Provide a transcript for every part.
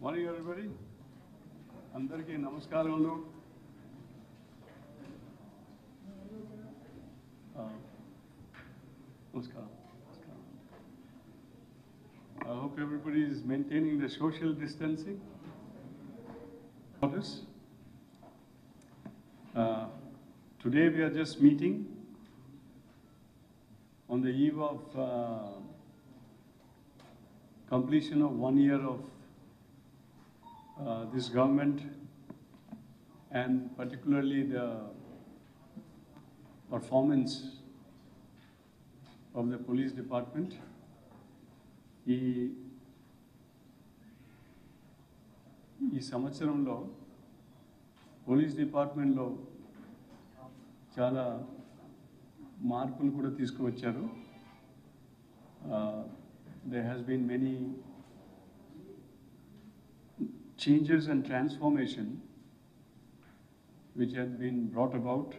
Morning, everybody. Andarki namaskaralu. Namaskaram. I hope everybody is maintaining the social distancing. Today we are just meeting on the eve of completion of 1 year of this government, and particularly the performance of the police department. ఈ సంవత్సరంలో police డిపార్ట్మెంట్లో చాలా మార్పులు కూడా తీసుకువచ్చారు. There has been many changes and transformation which have been brought about.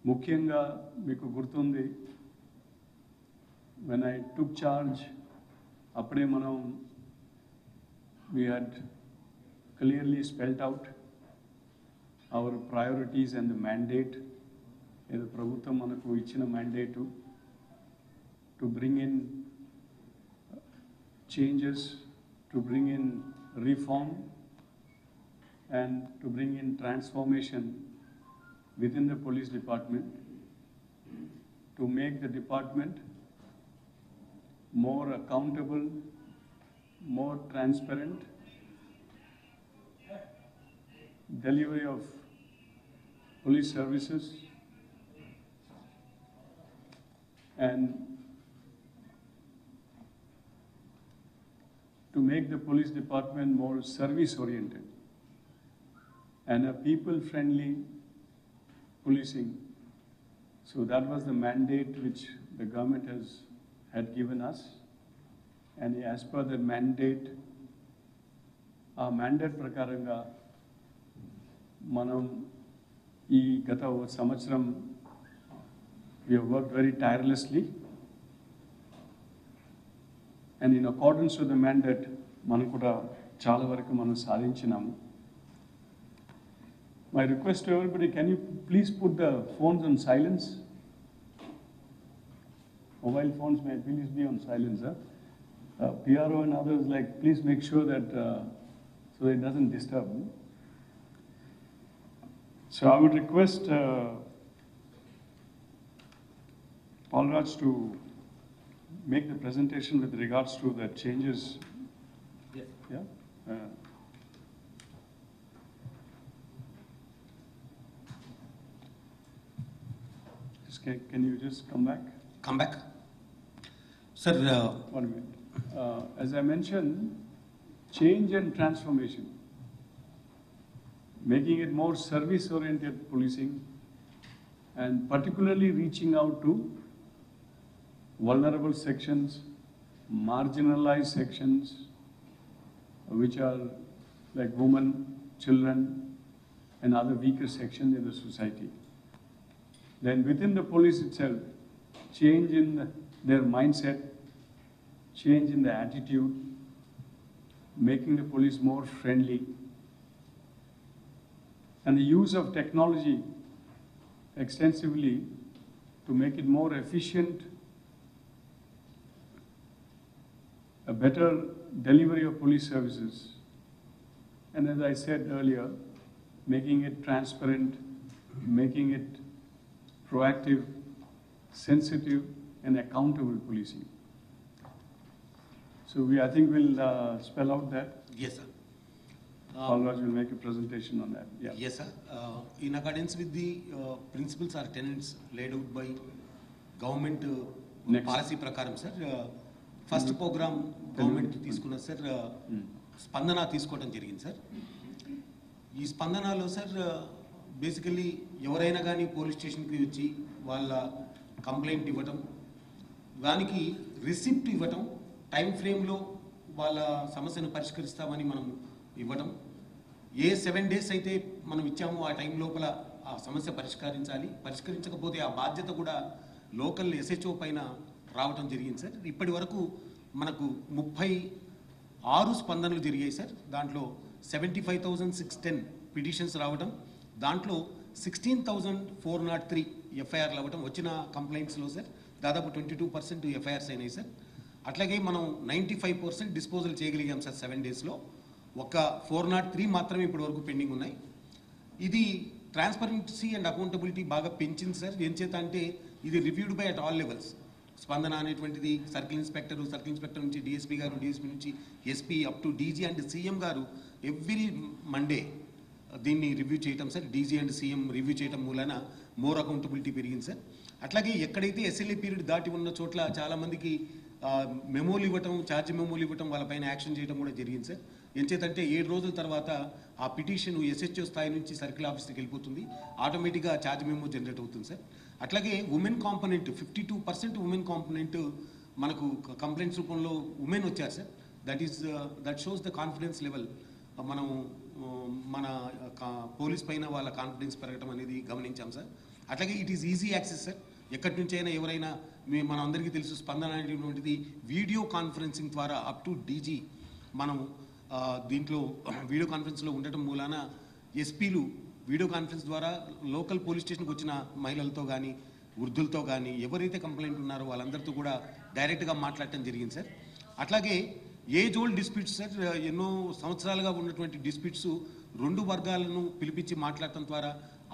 ముఖ్యంగా మీకు గుర్తుంది, when I took charge, అప్పుడే మనం we had clearly spelled out our priorities and the mandate. ఏదో ప్రభుత్వం మనకు ఇచ్చిన mandate to bring in changes, to bring in reform, and to bring in transformation within the police department, to make the department more accountable, more transparent, delivery of police services, and to make the police department more service-oriented and a people-friendly policing. So that was the mandate which the government had given us, and as per the mandate, our mandate prakaranga manam ee gata samvatsaram we have worked very tirelessly, and in accordance with the mandate మనం కూడా చాలా వరకు మనం సాధించినాము. My request to everybody, can you please put the phones on silence? Mobile phones may please be on silence. PRO and others, please make sure that so it doesn't disturb. So I would request Paul Raj to make the presentation with regards to the changes. Yes. Yeah. Can you just come back? Come back. Sir, 1 minute. As I mentioned, change and transformation, making it more service-oriented policing, and particularly reaching out to vulnerable sections, marginalized sections, which are like women, children, and other weaker sections in the society. Then within the police itself, change in their mindset, change in the attitude, making the police more friendly, and the use of technology extensively to make it more efficient, a better delivery of police services, and as I said earlier, making it transparent, making it proactive, sensitive, and accountable policing. So I think we'll spell out that. yes, sir. Paul Raj will make a presentation on that. Yeah. Yes, sir. In accordance with the principles or tenets laid out by government Next. policy prakaram, sir, first program government తీసుకున్న sir స్పందన తీసుకోవడం జరిగింది sir. ఈ స్పందనలో sir basically ఎవరైనా కానీ police స్టేషన్కి వచ్చి వాళ్ళ కంప్లైంట్ ఇవ్వటం, దానికి రిసిప్ట్ ఇవ్వటం, టైం ఫ్రేమ్లో వాళ్ళ సమస్యను పరిష్కరిస్తామని మనం ఇవ్వటం, ఏ 7 days అయితే మనం ఇచ్చామో ఆ టైం లోపల ఆ సమస్య పరిష్కరించాలి, పరిష్కరించకపోతే ఆ బాధ్యత కూడా లోకల్ SHO పైన రావటం జరిగింది సార్. ఇప్పటి వరకు మనకు 30 6 స్పందనలు జరిగాయి సార్. దాంట్లో 75,610 పిటిషన్స్ రావడం, దాంట్లో 16,403 ఎఫ్ఐఆర్లు అవ్వడం, వచ్చిన కంప్లైంట్స్లో సార్ దాదాపు 22% ఎఫ్ఐఆర్స్ అయినాయి సార్. అట్లాగే మనం 95% డిస్పోజల్ చేయగలిగాం సార్ 7 డేస్లో. ఒక 403 మాత్రమే ఇప్పటి వరకు పెండింగ్ ఉన్నాయి. ఇది ట్రాన్స్పరెన్సీ అండ్ అకౌంటబిలిటీ బాగా పెంచింది సార్. ఏం చేత అంటే ఇది reviewed by at all levels. స్పందన అనేటువంటిది సర్కిల్ ఇన్స్పెక్టర్ నుంచి డిఎస్పీ గారు, డిఎస్పీ నుంచి SP up to DG and CM గారు ఎవ్రీ మండే దీన్ని రివ్యూ చేయటం sir. DG and CM review చేయటం మూలన మోర్ అకౌంటబిలిటీ పెరిగింది సార్. అట్లాగే ఎక్కడైతే ఎస్ఎల్ఏ పీరియడ్ దాటి ఉన్న చోట్ల చాలామందికి మెమోలు ఇవ్వటం, ఛార్జ్ మెమోలు ఇవ్వటం, వాళ్ళపైన యాక్షన్ చేయడం కూడా జరిగింది సార్. ఎంచేతంటే 7 రోజుల తర్వాత ఆ పిటిషన్ ఎస్హెచ్ఓ స్థాయి నుంచి సర్కిల్ ఆఫీస్కి వెళ్ళిపోతుంది, ఆటోమేటిక్గా ఛార్జ్ మెమో జనరేట్ అవుతుంది సార్. అట్లాగే ఉమెన్ కాంపనెంట్ 52% ఉమెన్ కాంపనెంట్ మనకు కంప్లైంట్స్ రూపంలో ఉమెన్ వచ్చారు sir. That shows the confidence level. మనం మన పోలీస్ పైన వాళ్ళ కాన్ఫిడెన్స్ పెరగడం అనేది గమనించాం సార్. అట్లాగే it is easy access sir. ఎక్కడి నుంచి అయినా ఎవరైనా మన అందరికీ తెలుసు స్పందన అనేటువంటిది వీడియో కాన్ఫరెన్సింగ్ ద్వారా అప్ టు డీజీ మనం దీంట్లో వీడియో కాన్ఫరెన్స్లో ఉండటం మూలాన ఎస్పీలు వీడియో కాన్ఫరెన్స్ ద్వారా లోకల్ పోలీస్ స్టేషన్కి వచ్చిన మహిళలతో కానీ, వృద్ధులతో కానీ, ఎవరైతే కంప్లైంట్ ఉన్నారో వాళ్ళందరితో కూడా డైరెక్ట్గా మాట్లాడటం జరిగింది సార్. అట్లాగే ఏజ్ ఓల్డ్ డిస్ప్యూట్స్ సార్, ఎన్నో సంవత్సరాలుగా ఉన్నటువంటి డిస్ప్యూట్స్ 2 వర్గాలను పిలిపించి మాట్లాడటం ద్వారా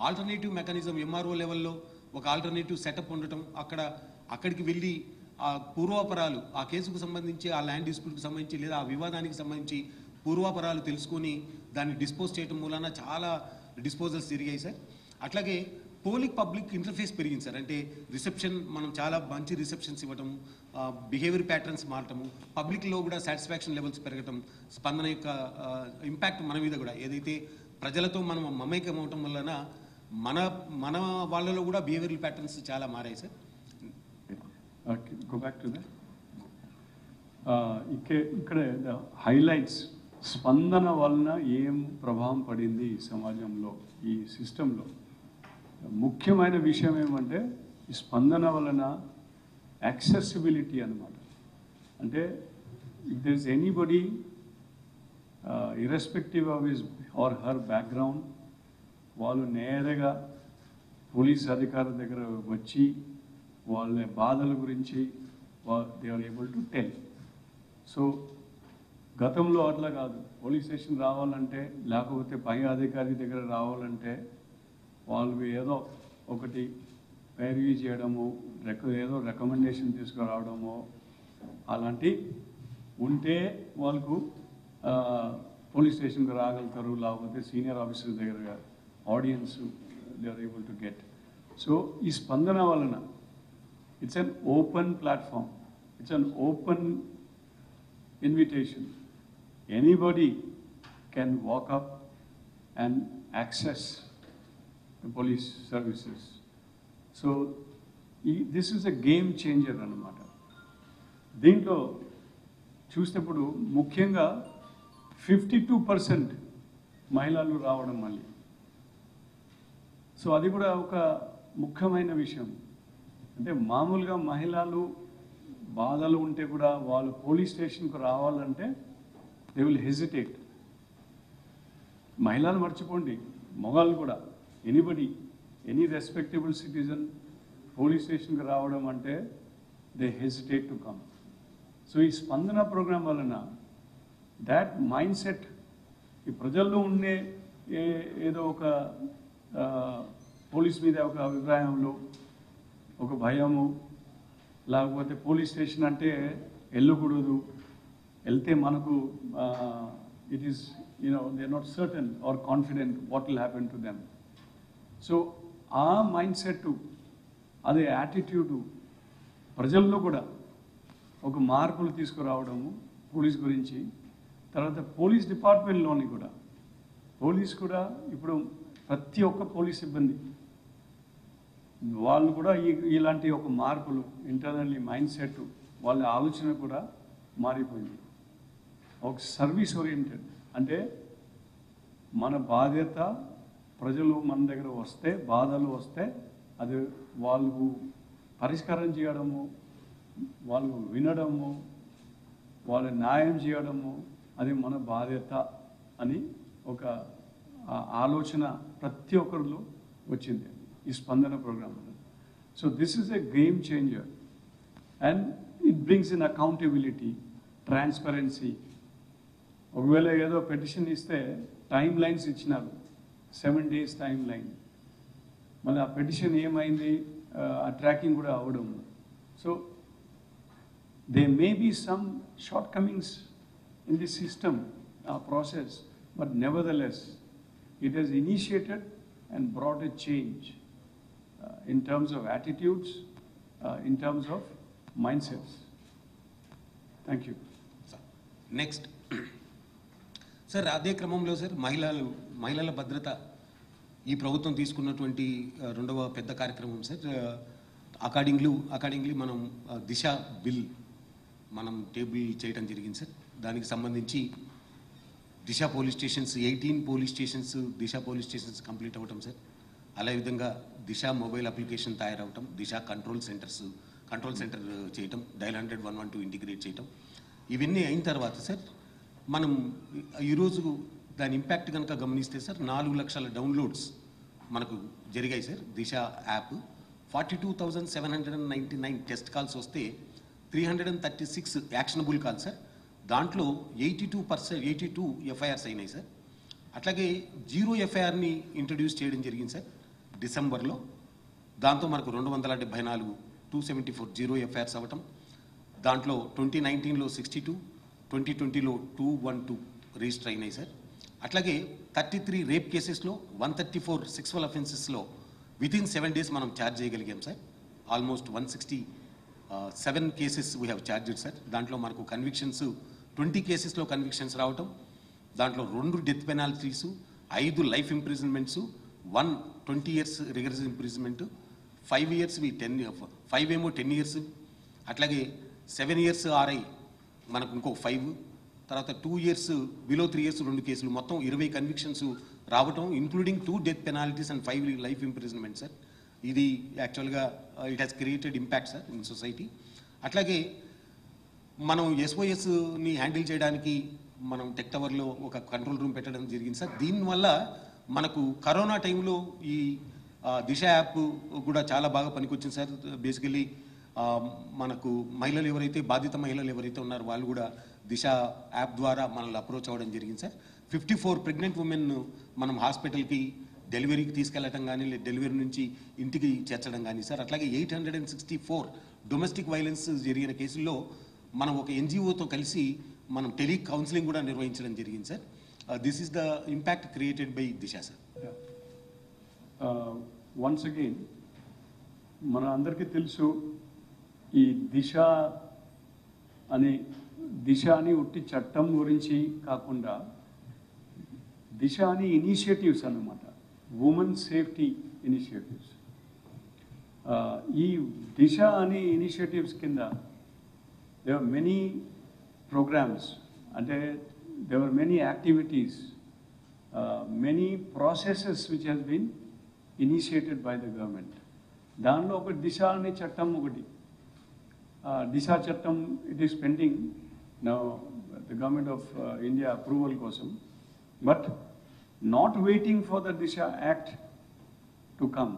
ఆల్టర్నేటివ్ మెకానిజం ఎంఆర్ఓ లెవెల్లో ఒక ఆల్టర్నేటివ్ సెటప్ ఉండటం, అక్కడికి వెళ్ళి ఆ పూర్వాపరాలు, ఆ కేసుకు సంబంధించి, ఆ ల్యాండ్ డిస్ప్యూట్కి సంబంధించి లేదా ఆ వివాదానికి సంబంధించి పూర్వాపరాలు తెలుసుకొని దాన్ని డిస్పోజ్ చేయడం మూలన చాలా డిస్పోజల్స్ జరిగాయి సార్. అట్లాగే పబ్లిక్ ఇంటర్ఫేస్ పెరిగింది సార్. అంటే రిసెప్షన్, మనం చాలా మంచి రిసెప్షన్స్ ఇవ్వటము, బిహేవియర్ ప్యాటర్న్స్ మారటము, పబ్లిక్లో కూడా సాటిస్ఫాక్షన్ లెవెల్స్ పెరగటం, స్పందన యొక్క ఇంపాక్ట్ మన మీద కూడా, ఏదైతే ప్రజలతో మనం మమైకం అవటం వలన మన వాళ్ళలో కూడా బిహేవియర్ ప్యాటర్న్స్ చాలా మారాయి sir. Okay, go back to that. ఇక్కడ హైలైట్స్ స్పందన వలన ఏం ప్రభావం పడింది ఈ సమాజంలో, ఈ సిస్టంలో. ముఖ్యమైన విషయం ఏమంటే ఈ స్పందన వలన యాక్సెసిబిలిటీ అన్నమాట. అంటే if there is anybody irrespective of his or her background, వాళ్ళు నేరుగా పోలీస్ అధికారుల దగ్గర వచ్చి వాళ్ళ బాధల గురించి they are able to tell. So గతంలో అట్లా కాదు. పోలీస్ స్టేషన్ రావాలంటే, లేకపోతే పై అధికారి దగ్గర రావాలంటే వాళ్ళు ఏదో ఒకటి పేరువి చేయడము, ఏదో రికమెండేషన్ తీసుకురావడము అలాంటి ఉంటే వాళ్ళకు పోలీస్ స్టేషన్కి రాగలుగుతారు, లేకపోతే సీనియర్ ఆఫీసర్ దగ్గర audience they are able to get. So ఈ స్పందన వలన it's an open platform, it's an open invitation. Anybody can walk up and access the police services. So this is a game changer అన్నమాట. దీంట్లో చూసినప్పుడు ముఖ్యంగా 52% మహిళలు రావడం మళ్ళీ. సో అది కూడా ఒక ముఖ్యమైన విషయం. అంటే మామూలుగా మహిళలు బాధలు ఉంటే కూడా వాళ్ళు పోలీస్ స్టేషన్కు రావాలంటే దే విల్ హెజిటేట్. మహిళలు మర్చిపోండి, మగవాళ్ళు కూడా, ఎనీ రెస్పెక్టబుల్ సిటిజన్ పోలీస్ స్టేషన్కి రావడం అంటే they hesitate to come. So ఈ స్పందన ప్రోగ్రాం వలన దాట్ మైండ్ సెట్ ఈ ప్రజల్లో ఉండే ఏదో ఒక పోలీస్ మీద ఒక అభిప్రాయంలో ఒక భయము, లేకపోతే పోలీస్ స్టేషన్ అంటే వెళ్ళకూడదు, వెళ్తే మనకు it is they are not certain or confident what will happen to them. So ఆ మైండ్ సెట్, అదే యాటిట్యూడు ప్రజల్లో కూడా ఒక మార్పులు తీసుకురావడము పోలీస్ గురించి. తర్వాత పోలీస్ డిపార్ట్మెంట్లోని కూడా ఇప్పుడు ప్రతి ఒక్క పోలీస్ సిబ్బంది వాళ్ళు కూడా ఇలాంటి ఒక మార్పులు, ఇంటర్నల్లీ మైండ్ సెట్, వాళ్ళ ఆలోచన కూడా మారిపోయింది. ఒక సర్వీస్ ఓరియంటెడ్, అంటే మన బాధ్యత ప్రజలు మన దగ్గర వస్తే, బాధలు వస్తే అది వాళ్ళు పరిష్కారం చేయడము, వాళ్ళు వినడము, వాళ్ళ న్యాయం చేయడము, అది మన బాధ్యత అని ఒక ఆలోచన ప్రతి ఒక్కరిలో వచ్చింది ఈ స్పందన programme. So this is a game changer and it brings in accountability, transparency. ఒకవేళ ఏదో పెటిషన్ ఇస్తే టైం లైన్స్ ఇచ్చినారు, 7 days టైం లైన్. మళ్ళీ ఆ పెటిషన్ ఏమైంది, ఆ ట్రాకింగ్ కూడా అవ్వడం. So they may be some shortcomings in the system process, but nevertheless it has initiated and brought a change in terms of attitudes, in terms of mindsets. Thank you. Next. Sir అదే క్రమంలో sir మహిళల భద్రత ఈ ప్రభుత్వం తీసుకున్నటువంటి రెండవ పెద్ద కార్యక్రమం సార్. అకార్డింగ్లీ మనం దిశ బిల్ మనం టేబుల్ చేయడం జరిగింది సార్. దానికి సంబంధించి దిశ పోలీస్ స్టేషన్స్ 18 పోలీస్ స్టేషన్స్ దిశ పోలీస్ స్టేషన్స్ కంప్లీట్ అవ్వటం సార్. అలా విధంగా దిశ మొబైల్ అప్లికేషన్ తయారవటం, దిశ కంట్రోల్ సెంటర్ చేయటం, డయల్ 100-112 ఇంటిగ్రేట్ చేయటం, ఇవన్నీ అయిన తర్వాత సార్ మనం ఈరోజు దాని ఇంపాక్ట్ కనుక గమనిస్తే సార్ 4 లక్షల డౌన్లోడ్స్ మనకు జరిగాయి సార్ దిశ యాప్. 42,799 టెస్ట్ కాల్స్ వస్తే 336 యాక్షనబుల్ కాల్ సార్. దాంట్లో 82 ఎఫ్ఐఆర్స్ అయినాయి సార్. అట్లాగే 0 ఎఫ్ఐఆర్ని ఇంట్రడ్యూస్ చేయడం జరిగింది సార్ డిసెంబర్లో. దాంతో మనకు 274, 274 0 ఎఫ్ఐఆర్స్ అవ్వటం. దాంట్లో 2019లో 62, 2020లో 212 రిజిస్టర్ అయినాయి సార్. అట్లాగే 33 రేప్ కేసెస్లో 134 సెక్సువల్ అఫెన్సెస్లో వితిన్ 7 days మనం ఛార్జ్ చేయగలిగాం sir. Almost 167 cases we have charged sir. దాంట్లో మనకు కన్విక్షన్స్ 20 కేసెస్లో కన్విక్షన్స్ రావటం, దాంట్లో 2 death penalties, 5 life imprisonments, 1 20 years rigorous imprisonment, 5 years 5 ఏమో 10 years, అట్లాగే 7 years RI మనకు ఇంకో 5, తర్వాత 2 years బిలో 3 years 2 కేసులు, మొత్తం 20 కన్విక్షన్స్ రావటం, including 2 death penalties and 5 life imprisonment sir. ఇది యాక్చువల్గా it has created impact sir in society. అట్లాగే మనం SOSని హ్యాండిల్ చేయడానికి మనం టెక్ టవర్లో ఒక కంట్రోల్ రూమ్ పెట్టడం జరిగింది సార్. దీనివల్ల మనకు కరోనా టైంలో ఈ దిశ యాప్ కూడా చాలా బాగా పనికొచ్చింది సార్. బేసికలీ మనకు మహిళలు ఎవరైతే బాధిత మహిళలు ఎవరైతే ఉన్నారో వాళ్ళు కూడా దిశ యాప్ ద్వారా మనల్ని అప్రోచ్ అవ్వడం జరిగింది సార్. 54 ప్రెగ్నెంట్ ఉమెన్ మనం హాస్పిటల్కి డెలివరీకి తీసుకెళ్లటం కానీ, డెలివరీ నుంచి ఇంటికి చేర్చడం కానీ సార్. అట్లాగే 864 డొమెస్టిక్ వైలెన్స్ జరిగిన కేసుల్లో మనం ఒక NGOతో కలిసి మనం టెలి కౌన్సిలింగ్ కూడా నిర్వహించడం జరిగింది sir. This is the impact created by Disha sir. Once again మన అందరికీ తెలుసు ఈ దిశ అని ఉట్టి చట్టం గురించి కాకుండా దిశ అని ఇనిషియేటివ్స్ అన్నమాట, ఉమెన్ సేఫ్టీ ఇనిషియేటివ్స్. ఈ దిశ అని ఇనిషియేటివ్స్ కింద there were many programs, and there were many activities, many processes which has been initiated by the government. దానిలో ఒక దిశ అనే చట్టం ఒకటి. దిశ చట్టం it is pending now the government of India approval కోసం, but not waiting for the Disha Act to come.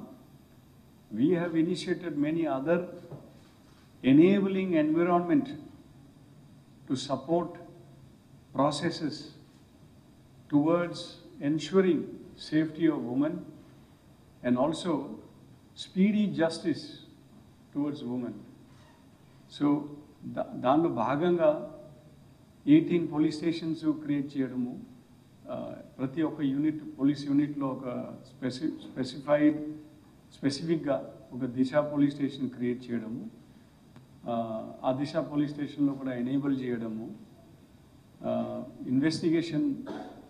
We have initiated many other enabling environment to support processes towards ensuring safety of women and also speedy justice towards women. So దానిలో భాగంగా 18 police stations create చేయడము, ప్రతి ఒక్క unit police యూనిట్లో ఒక స్పెసిఫిక్గా ఒక దిశ police station create చేయడము, ఆ దిశ పోలీస్ స్టేషన్లో కూడా ఎనేబుల్ చేయడము, ఇన్వెస్టిగేషన్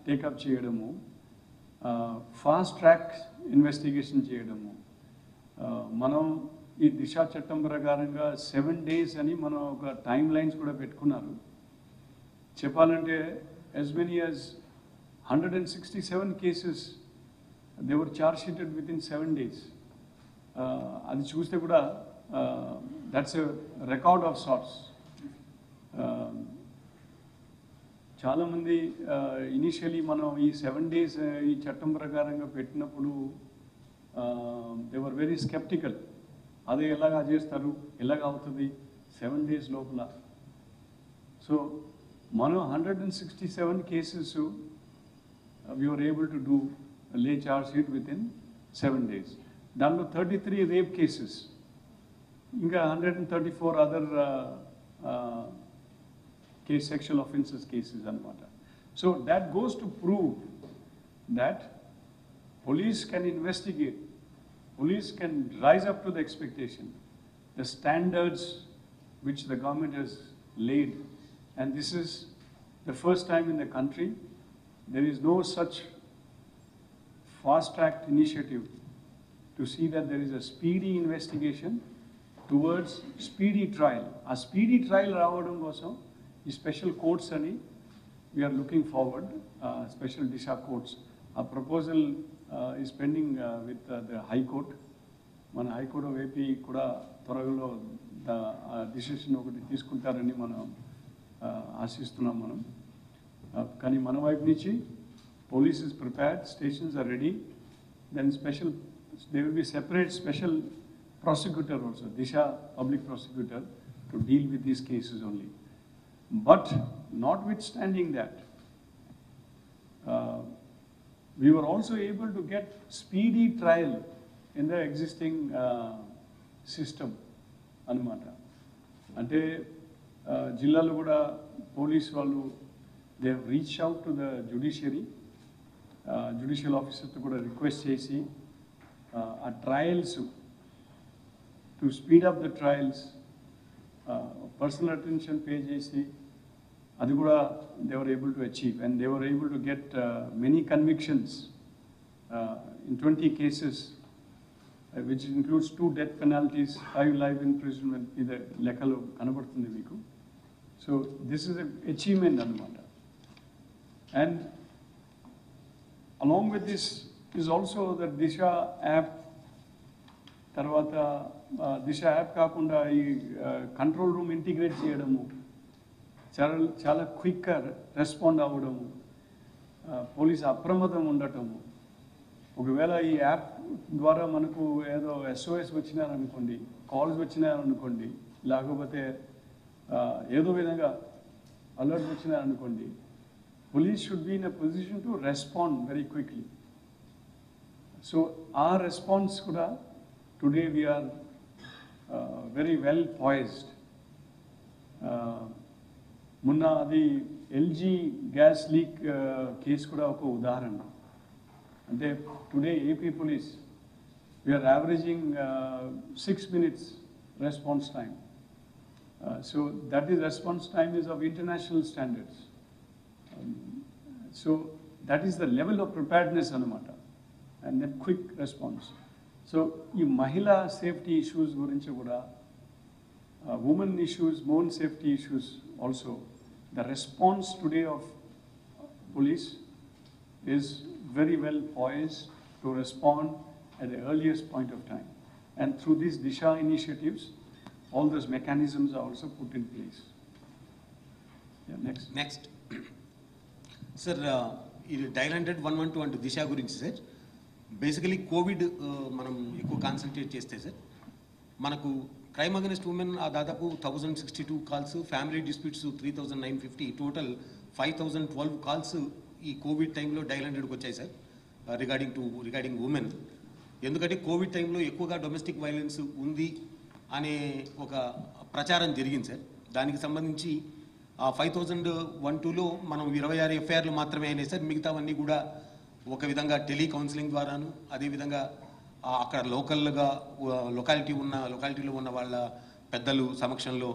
టేకప్ చేయడము, ఫాస్ట్ ట్రాక్ ఇన్వెస్టిగేషన్ చేయడము. మనం ఈ దిశ చట్టం ప్రకారంగా 7 days అని మనం ఒక టైం లైన్స్ కూడా పెట్టుకున్నారు. చెప్పాలంటే as many as 167 cases they were charge sheeted within 7 days. అది చూస్తే కూడా that's a record of sorts. చాలామంది ఇనిషియలీ మనం ఈ 7 days ఈ చట్టం ప్రకారంగా పెట్టినప్పుడు దే వర్ వెరీ స్కెప్టికల్. అదే ఎలాగా చేస్తారు, ఎలాగ అవుతుంది 7 days లోపల. సో మనం 167 cases we were able to do lay charge sheet within 7 days. దానిలో 33 rape cases, ఇంకా 134 other sexual offences cases anamata. So that goes to prove that police can investigate, police can rise up to the expectation, the standards which the government has laid, and this is the first time in the country. There is no such fast-track initiative to see that there is a speedy investigation towards speedy trial. A speedy trial రావడం కోసం ఈ special courts అని we are looking forward, special దిశా courts. ఆ proposal is pending with the high court. మన high court of AP కూడా త్వరలో decision ఒకటి తీసుకుంటారని మనం ఆశిస్తున్నాం మనం. కానీ మన వైపు నుంచి police is prepared, stations are ready. Then special there will be separate special prosecutor also, Disha public prosecutor, to deal with these cases only. But notwithstanding that, we were also able to get speedy trial in the existing system anamata. Ante jillalo kuda police vallu they have reached out to the judiciary, judicial officer to kuda request chesi trials to speed up the trials, personal attention pay chesi adi kuda they were able to achieve, and they were able to get many convictions in 20 cases, which includes 2 death penalties, 5 life imprisonment. Ida lekalo kanapadutundi meeku. So this is an achievement anamata. And along with this is also the Disha app. Tarvata Disha app కాకుండా ఈ control room integrate చేయడము, చాలా క్విక్గా respond అవ్వడము, police అప్రమత్తం ఉండటము. ఒకవేళ ఈ యాప్ ద్వారా మనకు ఏదో SOS వచ్చినారనుకోండి, కాల్స్ వచ్చినారనుకోండి, లేకపోతే ఏదో విధంగా alert వచ్చినారనుకోండి, police should be in a position to respond very quickly. So our response kuda today we are very well poised. Munna adi LG gas leak case kuda oka udaharana. Ante today AP police we are averaging 6 minutes response time. So that is response time is of international standards. So that is the level of preparedness anamata, and then quick response. So ee mahila safety issues gurinchi kuda, women issues, women safety issues also, the response today of police is very well poised to respond at the earliest point of time. And through these Disha initiatives, all those mechanisms are also put in place. Yeah, next. Sir, ఇది dial 100-112 అంటే దిశ గురించి sir. Basically Covid మనం ఎక్కువ concentrate చేస్తే sir, మనకు crime against women దాదాపు 1062 calls, family disputes 3950, total 5012 calls ఈ Covid టైంలో డైల్ 100కి వచ్చాయి సార్, రిగార్డింగ్ ఉమెన్. ఎందుకంటే కోవిడ్ టైంలో ఎక్కువగా డొమెస్టిక్ వైలెన్స్ ఉంది అనే ఒక ప్రచారం జరిగింది సార్. దానికి సంబంధించి 5012లో మనం 26 ఎఫ్ఐఆర్లు మాత్రమే అయినాయి సార్. మిగతావన్నీ కూడా ఒక విధంగా టెలికౌన్సిలింగ్ ద్వారాను, అదేవిధంగా అక్కడ లొకాలిటీలో ఉన్న వాళ్ళ పెద్దలు సమక్షంలో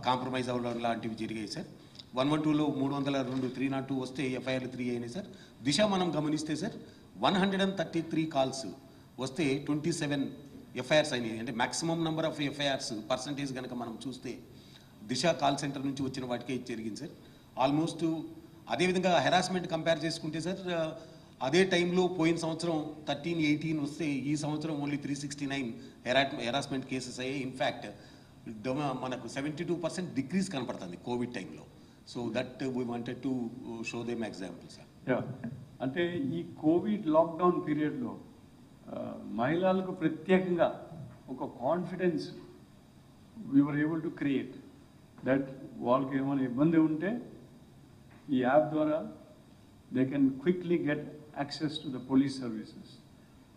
కాంప్రమైజ్ అవ్వడం లాంటివి జరిగాయి సార్. 112లో 302, 302 వస్తే ఎఫ్ఐఆర్లు 3 అయినాయి సార్. దిశ మనం గమనిస్తే సార్ 133 కాల్స్ వస్తే 27 ఎఫ్ఐఆర్స్ అయినాయి. అంటే maximum number of FIRs percentage కనుక మనం చూస్తే దిశ కాల్ సెంటర్ నుంచి వచ్చిన వాటికే జరిగింది సార్. ఆల్మోస్ట్ అదేవిధంగా హెరాస్మెంట్ కంపేర్ చేసుకుంటే సార్, అదే టైంలో పోయిన సంవత్సరం 13-18 వస్తే ఈ సంవత్సరం ఓన్లీ 369 హెరాస్మెంట్ కేసెస్ అయ్యాయి. ఇన్ఫ్యాక్ట్ మనకు 72% డిక్రీజ్ కనపడుతుంది కోవిడ్ టైంలో. So that we wanted to show them examples, sir. Yeah. అంటే ఈ కోవిడ్ లాక్డౌన్ పీరియడ్లో మహిళలకు ప్రత్యేకంగా ఒక confidence we are able to create that వాళ్ళకి ఏమైనా ఇబ్బంది ఉంటే ఈ యాప్ ద్వారా they can quickly get access to the police services.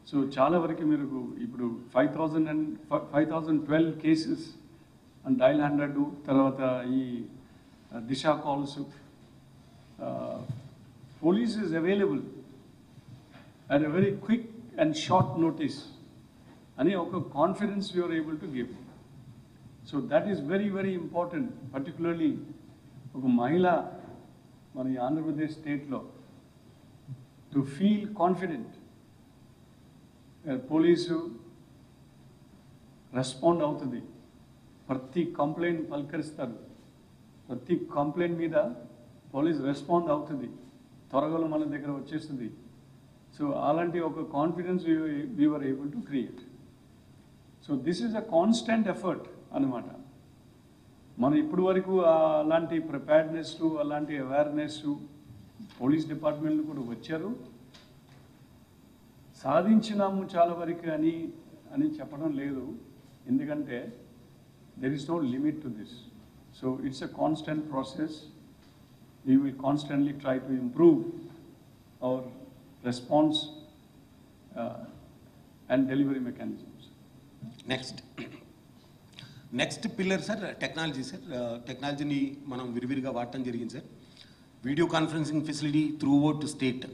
So చాలా వరకు మీరు ఇప్పుడు 5,012 కేసెస్ అండ్ డైల్ 100 తర్వాత ఈ దిశ calls police is available at a very quick and short notice. And confidence we are able to give. So that is very, very important, particularly Mahila, Andhra Pradesh state law, to feel confident. Police respond out to the Prati complaint palkaristaru. Prati complaint meeda police respond out to the త్వరగా మన దగ్గర వచ్చేస్తుంది. So అలాంటి ఒక confidence we were able to create. So this is a constant effort అనమాట. మనం ఇప్పటి వరకు అలాంటి ప్రిపేర్డ్నెస్ అలాంటి అవేర్నెస్ పోలీస్ డిపార్ట్మెంట్ కూడా వచ్చారు, సాధించినాము చాలా వరకు అని చెప్పడం లేదు. ఎందుకంటే there is no limit to this. So it's a constant process. We will constantly try to improve our response and delivery mechanisms. Next pillar, sir, technology, sir. Technology ni manam viriviriga vaadtam jarigindi, sir. Video conferencing facility throughout the state.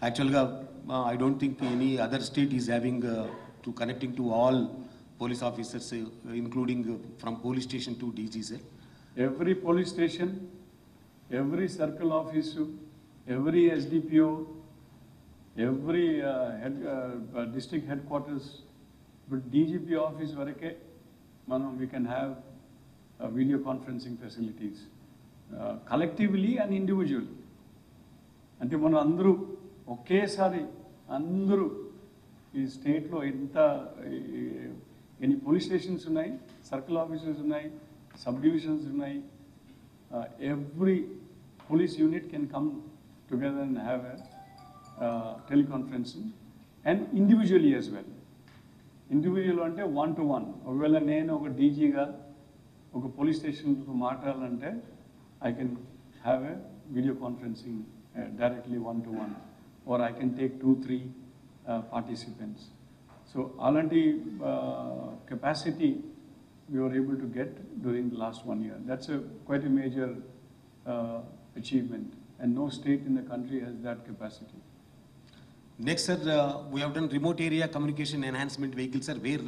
Actually, I don't think any other state is having to connecting to all police officers, including from police station to DG, sir. Every police station, every circle office, every SDPO, every district headquarters, but DGP office varake we can have video conferencing facilities collectively and individually. Ante మనం అందరూ ఒకేసారి అందరూ ఈ స్టేట్లో ఎన్ని police stations ఉన్నాయి, circle offices ఉన్నాయి, sub divisions ఉన్నాయి. Every police unit can come together and have a teleconferencing, and individually as well. Individual ante one to one. ఒకవేళ నేను ఒక డీజీగా ఒక పోలీస్ స్టేషన్తో మాట్లాడాలంటే I can have a video conferencing directly one to one, or I can take 2-3 participants. So అలాంటి capacity we were able to get during the last 1 year. That's quite a major achievement, and no state in the country has that capacity. Next, sir, we have done remote area communication enhancement vehicles, sir, where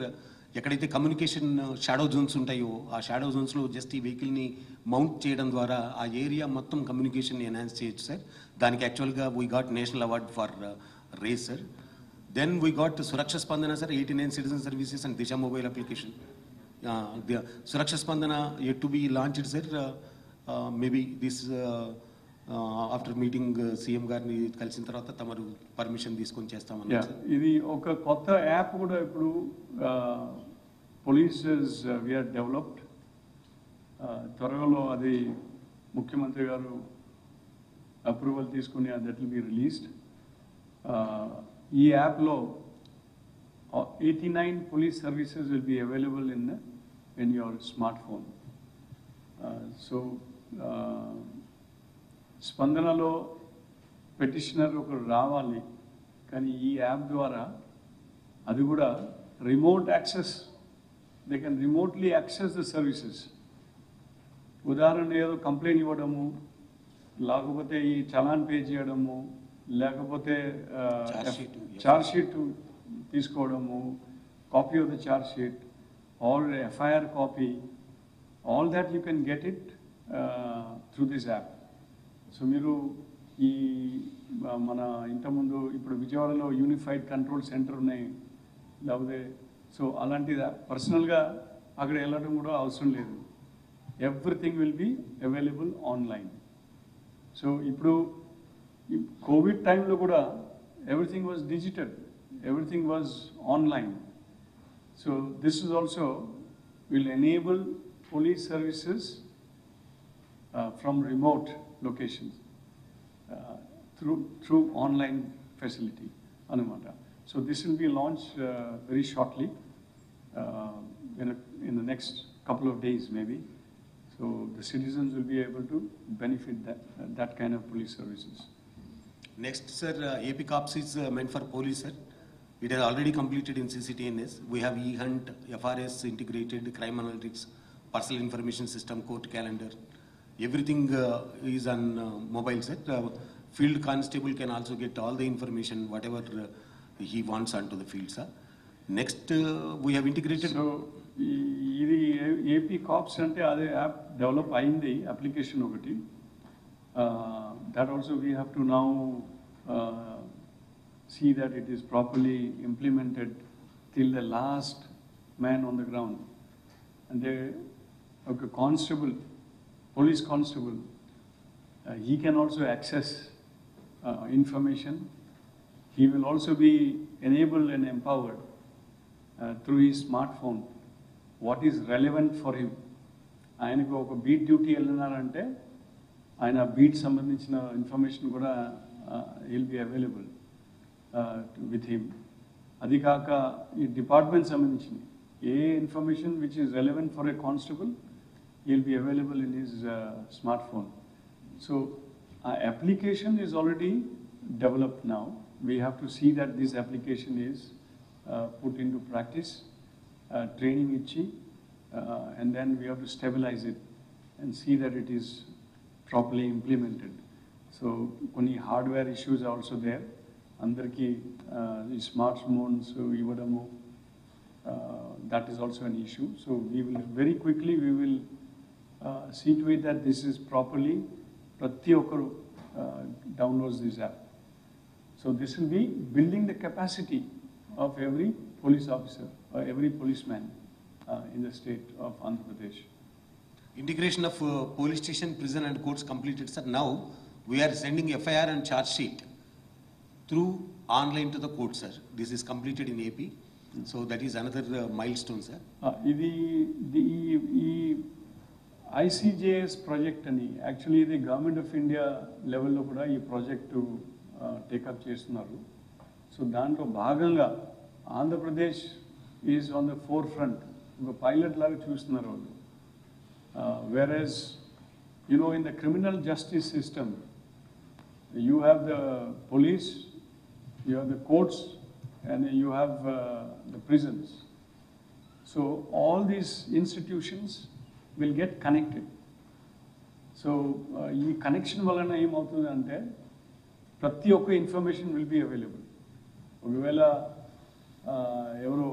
ఎక్కడైతే communication shadow Jones ఉంటాయో ఆ shadow జోన్స్లో just ఈ వెహికల్ని mount చేయడం ద్వారా ఆ area మొత్తం communication enhance చేయొచ్చు, సార్. దానికి యాక్చువల్గా we got national award for race, sir. Then we got Suraksha Spandana, sir, 89 citizen services and Disha mobile application. Suraksha Spandana yet to be launched, sir. Maybe this after meeting CM గారిని కలిసిన తర్వాత తమరు permission తీసుకొని చేస్తామన్నారు. ఇది ఒక కొత్త యాప్ కూడా ఇప్పుడు పోలీసెస్ వి ఆర్ డెవలప్డ్. త్వరలో అది ముఖ్యమంత్రి గారు అప్రూవల్ తీసుకుని దట్ విల్ బి రిలీజ్డ్. ఈ యాప్లో 89 police services will be available in your smartphone. So స్పందనలో పెటిషనర్ ఒకరు రావాలి, కానీ ఈ యాప్ ద్వారా అది కూడా remote access, they can remotely access the services. ఉదాహరణ ఏదో కంప్లైంట్ ఇవ్వడము, లేకపోతే ఈ చలాన్ పే చేయడము, లేకపోతే ఛార్జ్ షీట్ తీసుకోవడము, copy of the charge sheet or FIR copy, all that you can get it through this app. So మీరు ఈ మన ఇంతకుముందు ఇప్పుడు విజయవాడలో యూనిఫైడ్ కంట్రోల్ సెంటర్ ఉన్నాయి, లేకపోతే సో అలాంటిది పర్సనల్గా అక్కడ వెళ్ళడం కూడా అవసరం లేదు. Everything will be available online. So ఇప్పుడు కోవిడ్ టైంలో కూడా everything was digital, everything was online. So this is also will enable police services from remote locations through online facility. Anumata. So this will be launched very shortly, in the next couple of days maybe. So the citizens will be able to benefit that kind of police services. Next, sir, AP Cops is meant for police, sir. It has already completed in CCTNS. We have eHunt, FRS, integrated crime analytics, personal information system, court calendar. Everything is on mobile, sir. Field constable can also get all the information, whatever he wants onto the field, sir. Next, we have integrated. So, ఇది AP caps అంటే అదే app develop అయింది application ఒకటి. That also we have to now see that it is properly implemented till the last man on the ground. And a constable, police constable, he can also access information. He will also be enabled and empowered through his smartphone. What is relevant for him? ఆయనకు ఒక beat duty వెళ్ళినారంటే ఆయన beat సంబంధించిన information కూడా will be available with him. అది కాక ఈ department సంబంధించిన ఏ information which is relevant for a constable will be available in his smart phone. So ఆ application is already developed now. We have to see that this application is put into practice, training ichi, and then we have to stabilize it and see that it is properly implemented. So, konni hardware issues are also there. Andarki smartphones ivadamu, that is also an issue. So, we will very quickly see to it that this is properly prati okkaru downloads this app. So this will be building the capacity of every police officer or every policeman in the state of Andhra Pradesh. Integration of police station, prison and courts completed, sir. Now we are sending FIR and charge sheet through online to the court, sir. This is completed in AP. So that is another milestone, sir. The ICJS project ani actually the Government of India level lo kuda ee project take up చేస్తున్నారు. So దాంట్లో భాగంగా Andhra Pradesh is on the four front, ఒక pilot లాగా చూస్తున్నారు వాళ్ళు. వెరస్ in the criminal justice system you have the police, you have the courts and you have the prisons. So all these institutions will get connected. So ఈ connection వలన ఏమవుతుంది అంటే ప్రతి ఒక్క ఇన్ఫర్మేషన్ విల్ బి అవైలబుల్. ఒకవేళ ఎవరో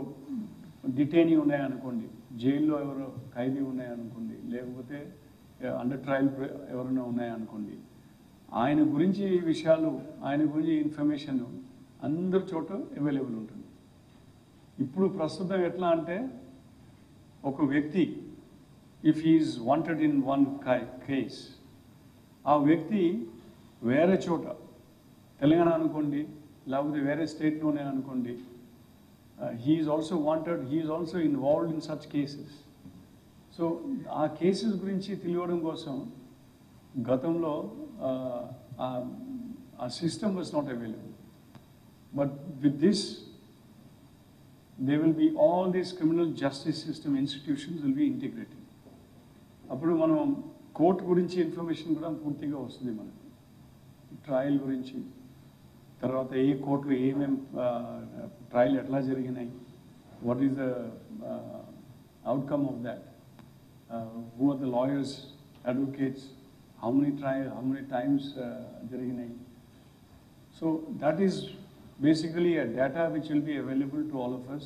డిటైనీ ఉన్నాయనుకోండి, జైల్లో ఎవరో ఖైదీ ఉన్నాయనుకోండి, లేకపోతే అండర్ ట్రయల్ ఎవరైనా ఉన్నాయనుకోండి, ఆయన గురించి విషయాలు, ఆయన గురించి ఇన్ఫర్మేషన్ అందరి చోట అవైలబుల్ ఉంటుంది. ఇప్పుడు ప్రస్తుతం ఎట్లా అంటే ఒక వ్యక్తి if he is wanted in one case, ఆ వ్యక్తి వేరే చోట తెలంగాణ అనుకోండి, లేకపోతే వేరే స్టేట్లోనే అనుకోండి, he is also wanted, he is also involved in such cases. So ఆ కేసెస్ గురించి తెలియడం కోసం గతంలో ఆ system was not available. But with this they will be all these criminal justice system institutions will be integrated. అప్పుడు మనం court గురించి information కూడా పూర్తిగా వస్తుంది మనకి, ట్రయల్ గురించి, తర్వాత ఏ కోర్టులో ఏమేమి ట్రయల్ ఎట్లా జరిగినాయి, what is the outcome of that, who are the lawyers, advocates, how many times జరిగినాయి. So that is basically a data which will be available to all of us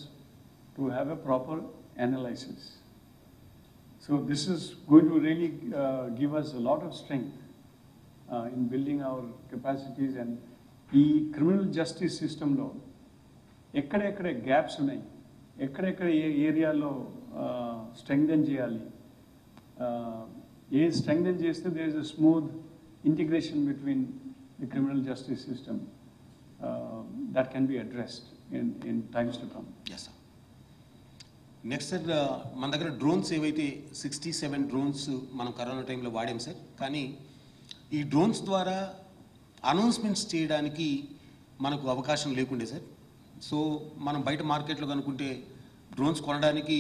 to have a proper analysis. So this is going to really give us a lot of strength in building our capacities. And ఈ criminal justice సిస్టంలో ఎక్కడెక్కడ gaps ఉన్నాయి, ఎక్కడెక్కడ ఏ ఏరియాలో strengthen చేయాలి, ఏ strengthen చేస్తే there is a smooth integration between the criminal justice system that can be addressed in times to come. Yes, sir. Next sir మన దగ్గర డ్రోన్స్ ఏవైతే 67 డ్రోన్స్ మనం కరోనా టైంలో వాడాం సార్. కానీ ఈ డ్రోన్స్ ద్వారా అనౌన్స్మెంట్స్ చేయడానికి మనకు అవకాశం లేకుండే సార్. సో మనం బయట మార్కెట్లో కనుక్కుంటే డ్రోన్స్ కొనడానికి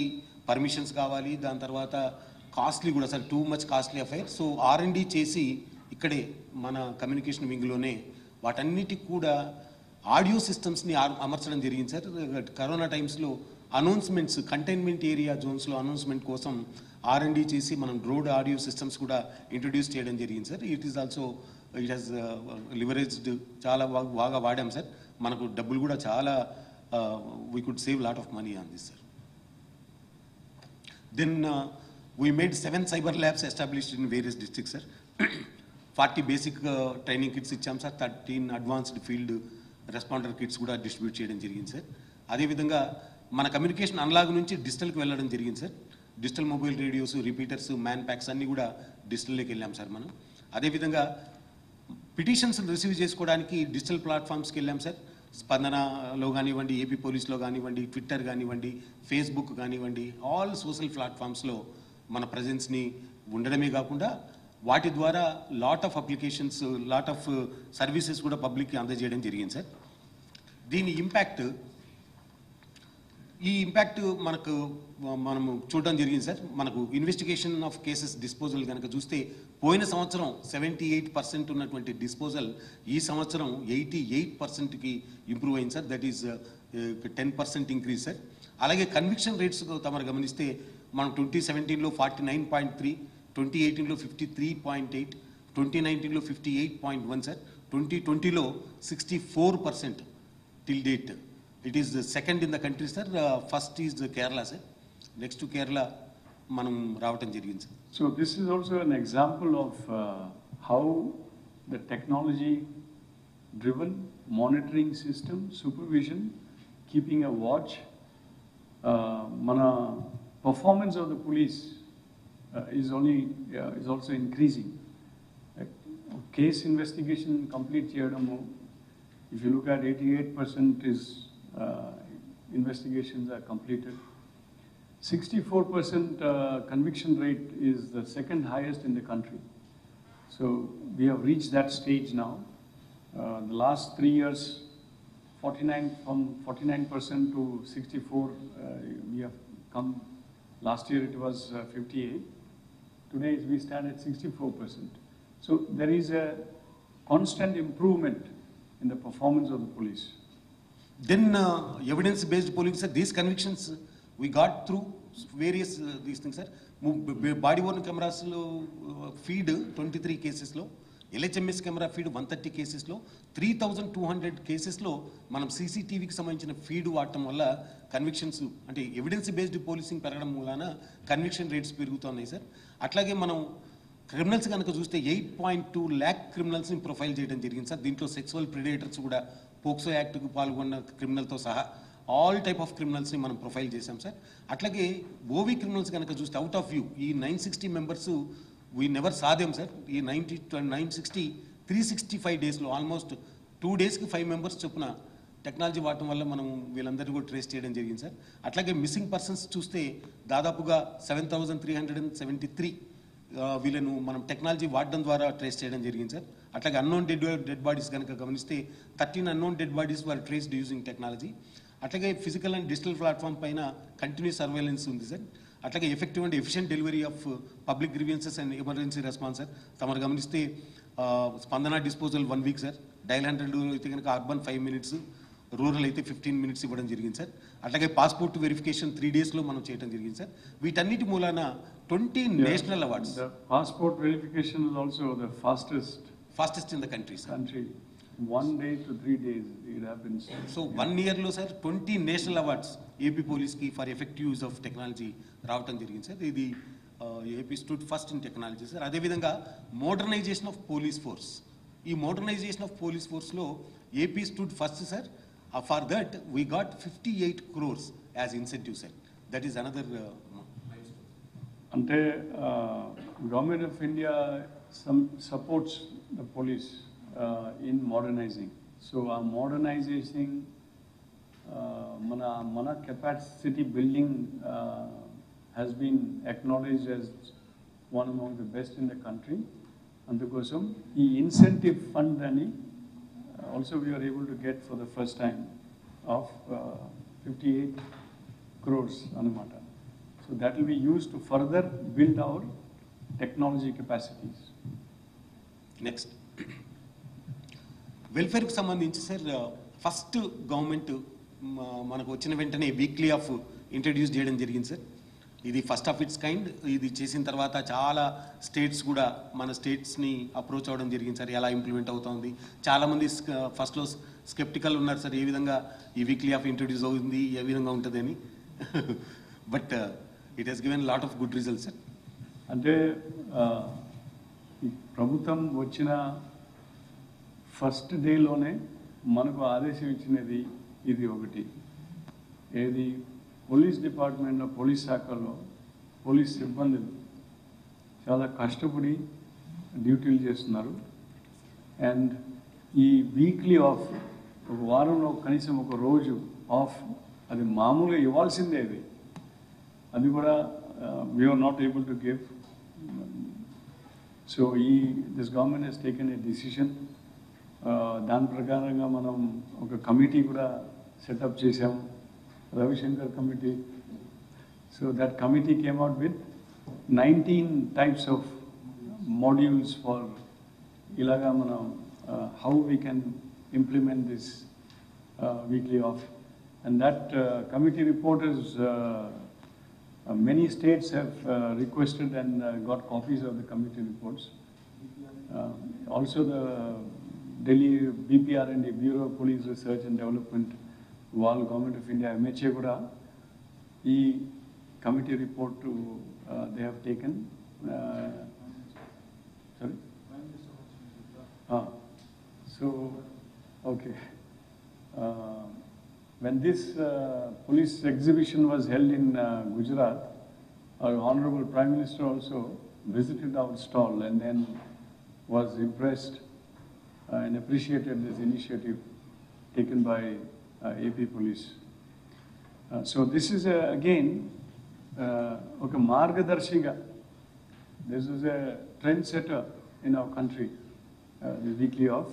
పర్మిషన్స్ కావాలి, దాని తర్వాత కాస్ట్లీ కూడా sir, too much costly affair. So R&D చేసి ఇక్కడే మన కమ్యూనికేషన్ వింగ్లోనే వాటన్నిటికి కూడా ఆడియో సిస్టమ్స్ని అమర్చడం జరిగింది సార్. కరోనా టైమ్స్లో అనౌన్స్మెంట్స్, కంటైన్మెంట్ ఏరియా జోన్స్లో అనౌన్స్మెంట్ కోసం R&D చేసి మనం డ్రోడ్ ఆడియో సిస్టమ్స్ కూడా ఇంట్రొడ్యూస్ చేయడం జరిగింది సార్. ఇట్ హ్యాస్ లివరేజ్డ్, చాలా బాగా వాడాం సార్. మనకు డబ్బులు కూడా చాలా we could save lot of money on this sir. Then we made 7 cyber labs established in various districts, sir. 40 basic training kits ఇచ్చాం sir. 13 advanced field responder kits కూడా distribute చేయడం జరిగింది సార్. అదేవిధంగా మన కమ్యూనికేషన్ అన్లాగ్ నుంచి డిజిటల్కి వెళ్ళడం జరిగింది sir. Digital mobile radios, repeaters, man packs అన్నీ కూడా డిజిటల్లోకి వెళ్ళాం సార్ మనం. అదేవిధంగా పిటిషన్స్ రిసీవ్ చేసుకోవడానికి డిజిటల్ ప్లాట్ఫామ్స్కి వెళ్ళాం సార్. స్పందనలో కానివ్వండి, ఏపీ పోలీస్లో కానివ్వండి, ట్విట్టర్ కానివ్వండి, ఫేస్బుక్ కానివ్వండి, ఆల్ సోషల్ ప్లాట్ఫామ్స్లో మన ప్రజెన్స్ని ఉండడమే కాకుండా వాటి ద్వారా lot of applications, lot of services కూడా పబ్లిక్కి అందజేయడం జరిగింది సార్. దీని ఈ ఇంపాక్ట్ మనము చూడడం జరిగింది సార్. మనకు ఇన్వెస్టిగేషన్ ఆఫ్ కేసెస్ డిస్పోజల్ కనుక చూస్తే పోయిన సంవత్సరం 78% ఉన్నటువంటి డిస్పోజల్ ఈ సంవత్సరం 88%కి ఇంప్రూవ్ అయింది sir. That is 10% increase sir. అలాగే కన్విక్షన్ రేట్స్ తమరు గమనిస్తే మనం 2017లో 49.3, 2018లో 53.8, 2019లో 58.1 సార్. 2020లో 64% till date. It is second in the country sir. First is Kerala sir. Next Kerala మనం రావటం జరిగింది sir. So this is also an example of how the technology driven monitoring system, supervision, keeping a watch, mana performance of the police is also increasing. Case investigation complete cheyadamu, if you look at 88% is investigations are completed. 64% conviction rate is the second highest in the country. So we have reached that stage now. The last 3 years, 49% to 64, we have come. Last year it was 58. Today we stand at 64%. So there is a constant improvement in the performance of the police. Then evidence-based policing, sir, these convictions we got through various these things, sir. Body worn cameras feed 23 cases lo, LHMS camera feed 130 cases lo, 3200 cases lo manam CCTV ki sambandhinchina feed vaadtam valla convictions ante evidence based policing పెరగడం మూలాన conviction rates పెరుగుతున్నాయి sir. అట్లాగే మనం criminals కనుక చూస్తే 8.2 lakh క్రిమినల్స్ని profile చేయడం జరిగింది sir. దీంట్లో సెక్సువల్ ప్రిడేటర్స్ కూడా, పోక్సో యాక్ట్కు పాల్గొన్న క్రిమినల్తో సహా ఆల్ టైప్ ఆఫ్ క్రిమినల్స్ని మనం ప్రొఫైల్ చేశాం సార్. అట్లాగే ఓవీ క్రిమినల్స్ కనుక చూస్తే అవుట్ ఆఫ్ వ్యూ ఈ 960 మెంబర్స్ వీ నెవర్ సాధ్యం సార్. ఈ 960 365 డేస్లో ఆల్మోస్ట్ 2 డేస్కి 5 మెంబర్స్ చొప్పున టెక్నాలజీ వాడటం వల్ల మనం వీళ్ళందరినీ కూడా ట్రేస్ చేయడం జరిగింది సార్. అట్లాగే మిస్సింగ్ పర్సన్స్ చూస్తే దాదాపుగా 7373 వీళ్ళను మనం టెక్నాలజీ వాడడం ద్వారా ట్రేస్ చేయడం జరిగింది సార్. అట్లాగే అన్నోన్ డెడ్ బాడీస్ కనుక గమనిస్తే 13 అన్నోన్ డెడ్ బాడీస్ వర్ ట్రేస్డ్ యూజింగ్ టెక్నాలజీ. అట్లాగే ఫిజికల్ అండ్ డిజిటల్ ప్లాట్ఫామ్ పైన కంటిన్యూస్ సర్వేలెన్స్ ఉంది సార్. అట్లాగే effective and efficient delivery of public grievances and emergency response sir. తమరు గమనిస్తే స్పందన డిస్పోజల్ 1 వీక్ సార్. డైల్ 100 అయితే కనుక అర్బన్ 5 minutes, రూరల్ అయితే 15 minutes ఇవ్వడం జరిగింది సార్. అట్లాగే పాస్పోర్ట్ వెరిఫికేషన్ 3 daysలో మనం చేయడం జరిగింది సార్. వీటన్నిటి మూలాన 20 national awards. The passport verification is also the fastest in the country, sir. 1 day to 3 days it happens. So 1 yearలో సార్ 20 నేషనల్ అవార్డ్స్ ఏపీ పోలీస్కి for effective use of technology రావటం జరిగింది సార్. ఇది AP stood first in technology sir. అదేవిధంగా modernisation of police force, ఈ modernisation of police ఫోర్స్లో AP stood first sir. For that we got 58 crores as incentive sir. That is another. అంటే government of India supports the police in modernizing. So our modernizing మన capacity building has been acknowledged as one among the best in the country. అందుకోసం ఈ incentive fund అని also we are able to get for the first time of 58 crores anamata. So that will be used to further build our technology capacities. Next వెల్ఫేర్కి సంబంధించి sir first government మనకు వచ్చిన వెంటనే weekly off introduce చేయడం జరిగింది సార్. ఇది first of it's kind. ఇది చేసిన తర్వాత చాలా స్టేట్స్ కూడా మన స్టేట్స్ని అప్రోచ్ అవ్వడం జరిగింది సార్. ఎలా ఇంప్లిమెంట్ అవుతుంది, చాలామంది ఫస్ట్లో స్కెప్టికల్ ఉన్నారు సార్, ఏ విధంగా ఈ వీక్లీ ఆఫ్ ఇంట్రడ్యూస్ అవుతుంది, ఏ విధంగా ఉంటుంది అని. But it has given lot of good result sir. అంటే ఈ ప్రభుత్వం వచ్చిన ఫస్ట్ డేలోనే మనకు ఆదేశం ఇచ్చినది ఇది ఒకటి. ఏది పోలీస్ డిపార్ట్మెంట్లో, పోలీస్ శాఖలో పోలీస్ సిబ్బందులు చాలా కష్టపడి డ్యూటీలు చేస్తున్నారు. అండ్ ఈ వీక్లీ ఆఫ్ ఒక వారంలో కనీసం ఒక రోజు ఆఫ్ అది మామూలుగా ఇవ్వాల్సిందే. అది కూడా we are not able to give. So this government has taken a decision. దాని ప్రకారంగా మనం ఒక కమిటీ కూడా సెటప్ చేసాము, Ravishankar committee. So that committee came out with 19 types of modules for ilaga manam how we can implement this weekly off. And that committee report is many states have requested and got copies of the committee reports. Also the Delhi BPR and the Bureau of Police Research and Development, Wall Government of India, MHA kuda, e committee report to they have taken. Sorry? So, okay. When this police exhibition was held in Gujarat, our Honorable Prime Minister also visited our stall and then was impressed and appreciated this initiative taken by AP Police. So this is again okay, Margadarshiga. This is a trendsetter in our country, the weekly off.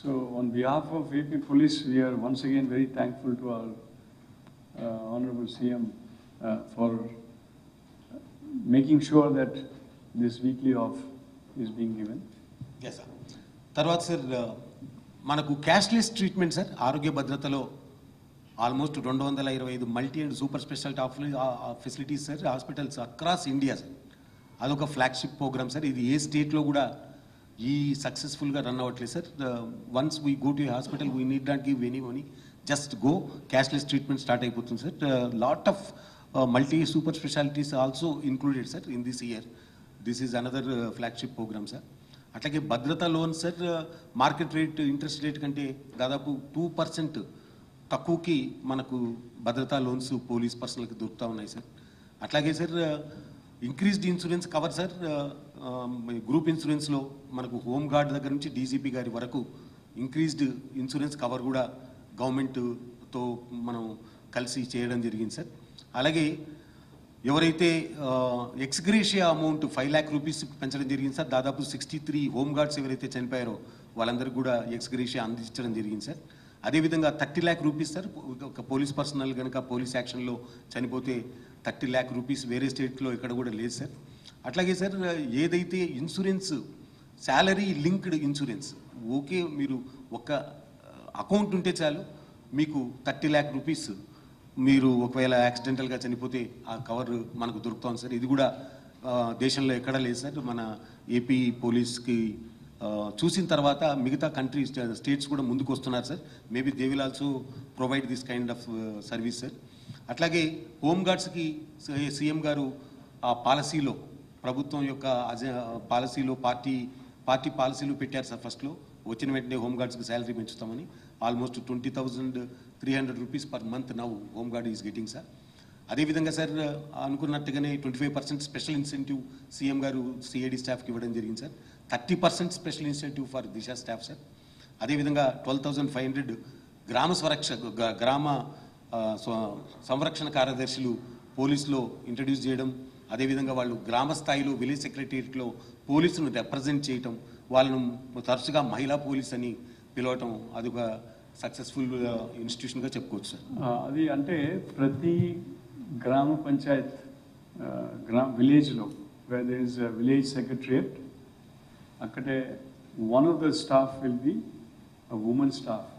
So on behalf of AP Police, we are once again very thankful to our Honorable CM for making sure that this weekly off is being given. Yes, sir. తర్వాత sir మనకు cashless treatment sir Arogya భద్రతలో almost 225 multi and super speciality facilities sir, hospitals across India sir. అదొక flagship programme sir. ఇది ఏ స్టేట్లో కూడా ఈ సక్సెస్ఫుల్గా రన్ అవ్వట్లేదు sir. Once we go to a hospital we need not give any money, just go, cashless treatment start అయిపోతుంది sir. Lot of multi super specialities also included sir in this year. This is another flagship programme sir. అట్లాగే భద్రతా loan sir, market rate interest rate కంటే దాదాపు 2% తక్కువకి మనకు భద్రతా loans police పర్సనల్కి దొరుకుతూ ఉన్నాయి సార్. అట్లాగే sir increased insurance cover sir, group ఇన్సూరెన్స్లో మనకు హోమ్ గార్డ్ దగ్గర నుంచి డీజీపీ గారి వరకు ఇంక్రీజ్డ్ ఇన్సూరెన్స్ కవర్ కూడా గవర్నమెంట్తో మనం కలిసి చేయడం జరిగింది సార్. అలాగే ఎవరైతే ఎక్స్గ్రేషియా అమౌంట్ 5 lakh రూపీస్ పెంచడం జరిగింది సార్. దాదాపు 63 హోమ్ గార్డ్స్ ఎవరైతే చనిపోయారో వాళ్ళందరికీ కూడా ఎక్స్గ్రేషియా అందించడం జరిగింది సార్. అదేవిధంగా 30 lakh రూపీస్ సార్, ఒక పోలీస్ పర్సనల్ కనుక పోలీస్ యాక్షన్లో చనిపోతే 30 lakh రూపీస్ వేరే స్టేట్లో ఎక్కడ కూడా లేదు సార్. అట్లాగే సార్ ఏదైతే insurance salary linked insurance, okay మీరు ఒక అకౌంట్ ఉంటే చాలు మీకు 30 lakh రూపీస్ మీరు ఒకవేళ యాక్సిడెంటల్గా చనిపోతే ఆ కవర్ మనకు దొరుకుతుంది సార్. ఇది కూడా దేశంలో ఎక్కడా లేదు సార్. మన ఏపీ పోలీస్కి చూసిన తర్వాత మిగతా కంట్రీ స్టేట్స్ కూడా ముందుకు వస్తున్నారు sir. Maybe they will also provide this kind of service sir. అట్లాగే హోమ్ గార్డ్స్కి సీఎం గారు ఆ పాలసీలో, ప్రభుత్వం యొక్క పాలసీలో పార్టీ పాలసీలు పెట్టారు సార్. ఫస్ట్లో వచ్చిన వెంటనే హోమ్ గార్డ్స్కి శాలరీ పెంచుతామని. Almost 20,300 rupees per month now home guard is getting sir. అదేవిధంగా సార్ అనుకున్నట్టుగానే 25% స్పెషల్ ఇన్సెంటివ్ సీఎం గారు సిఐడి స్టాఫ్కి ఇవ్వడం జరిగింది sir. 30% special incentive for Disha staff sir. అదేవిధంగా 12,500 గ్రామ స్వరక్ష గ్రామ సంరక్షణ కార్యదర్శులు పోలీసులో ఇంట్రడ్యూస్ చేయడం, అదేవిధంగా వాళ్ళు గ్రామ స్థాయిలో విలేజ్ సెక్రటరియట్లో పోలీసును రిప్రజెంట్ చేయటం, వాళ్ళను తరచుగా మహిళా పోలీస్ అని పిలవటం, అదొక సక్సెస్ఫుల్ ఇన్స్టిట్యూషన్గా చెప్పుకోవచ్చు సార్. అది అంటే ప్రతి గ్రామ పంచాయత్ విలేజ్లో where there is village secretariat, అక్కడే one of the staff will be women staff.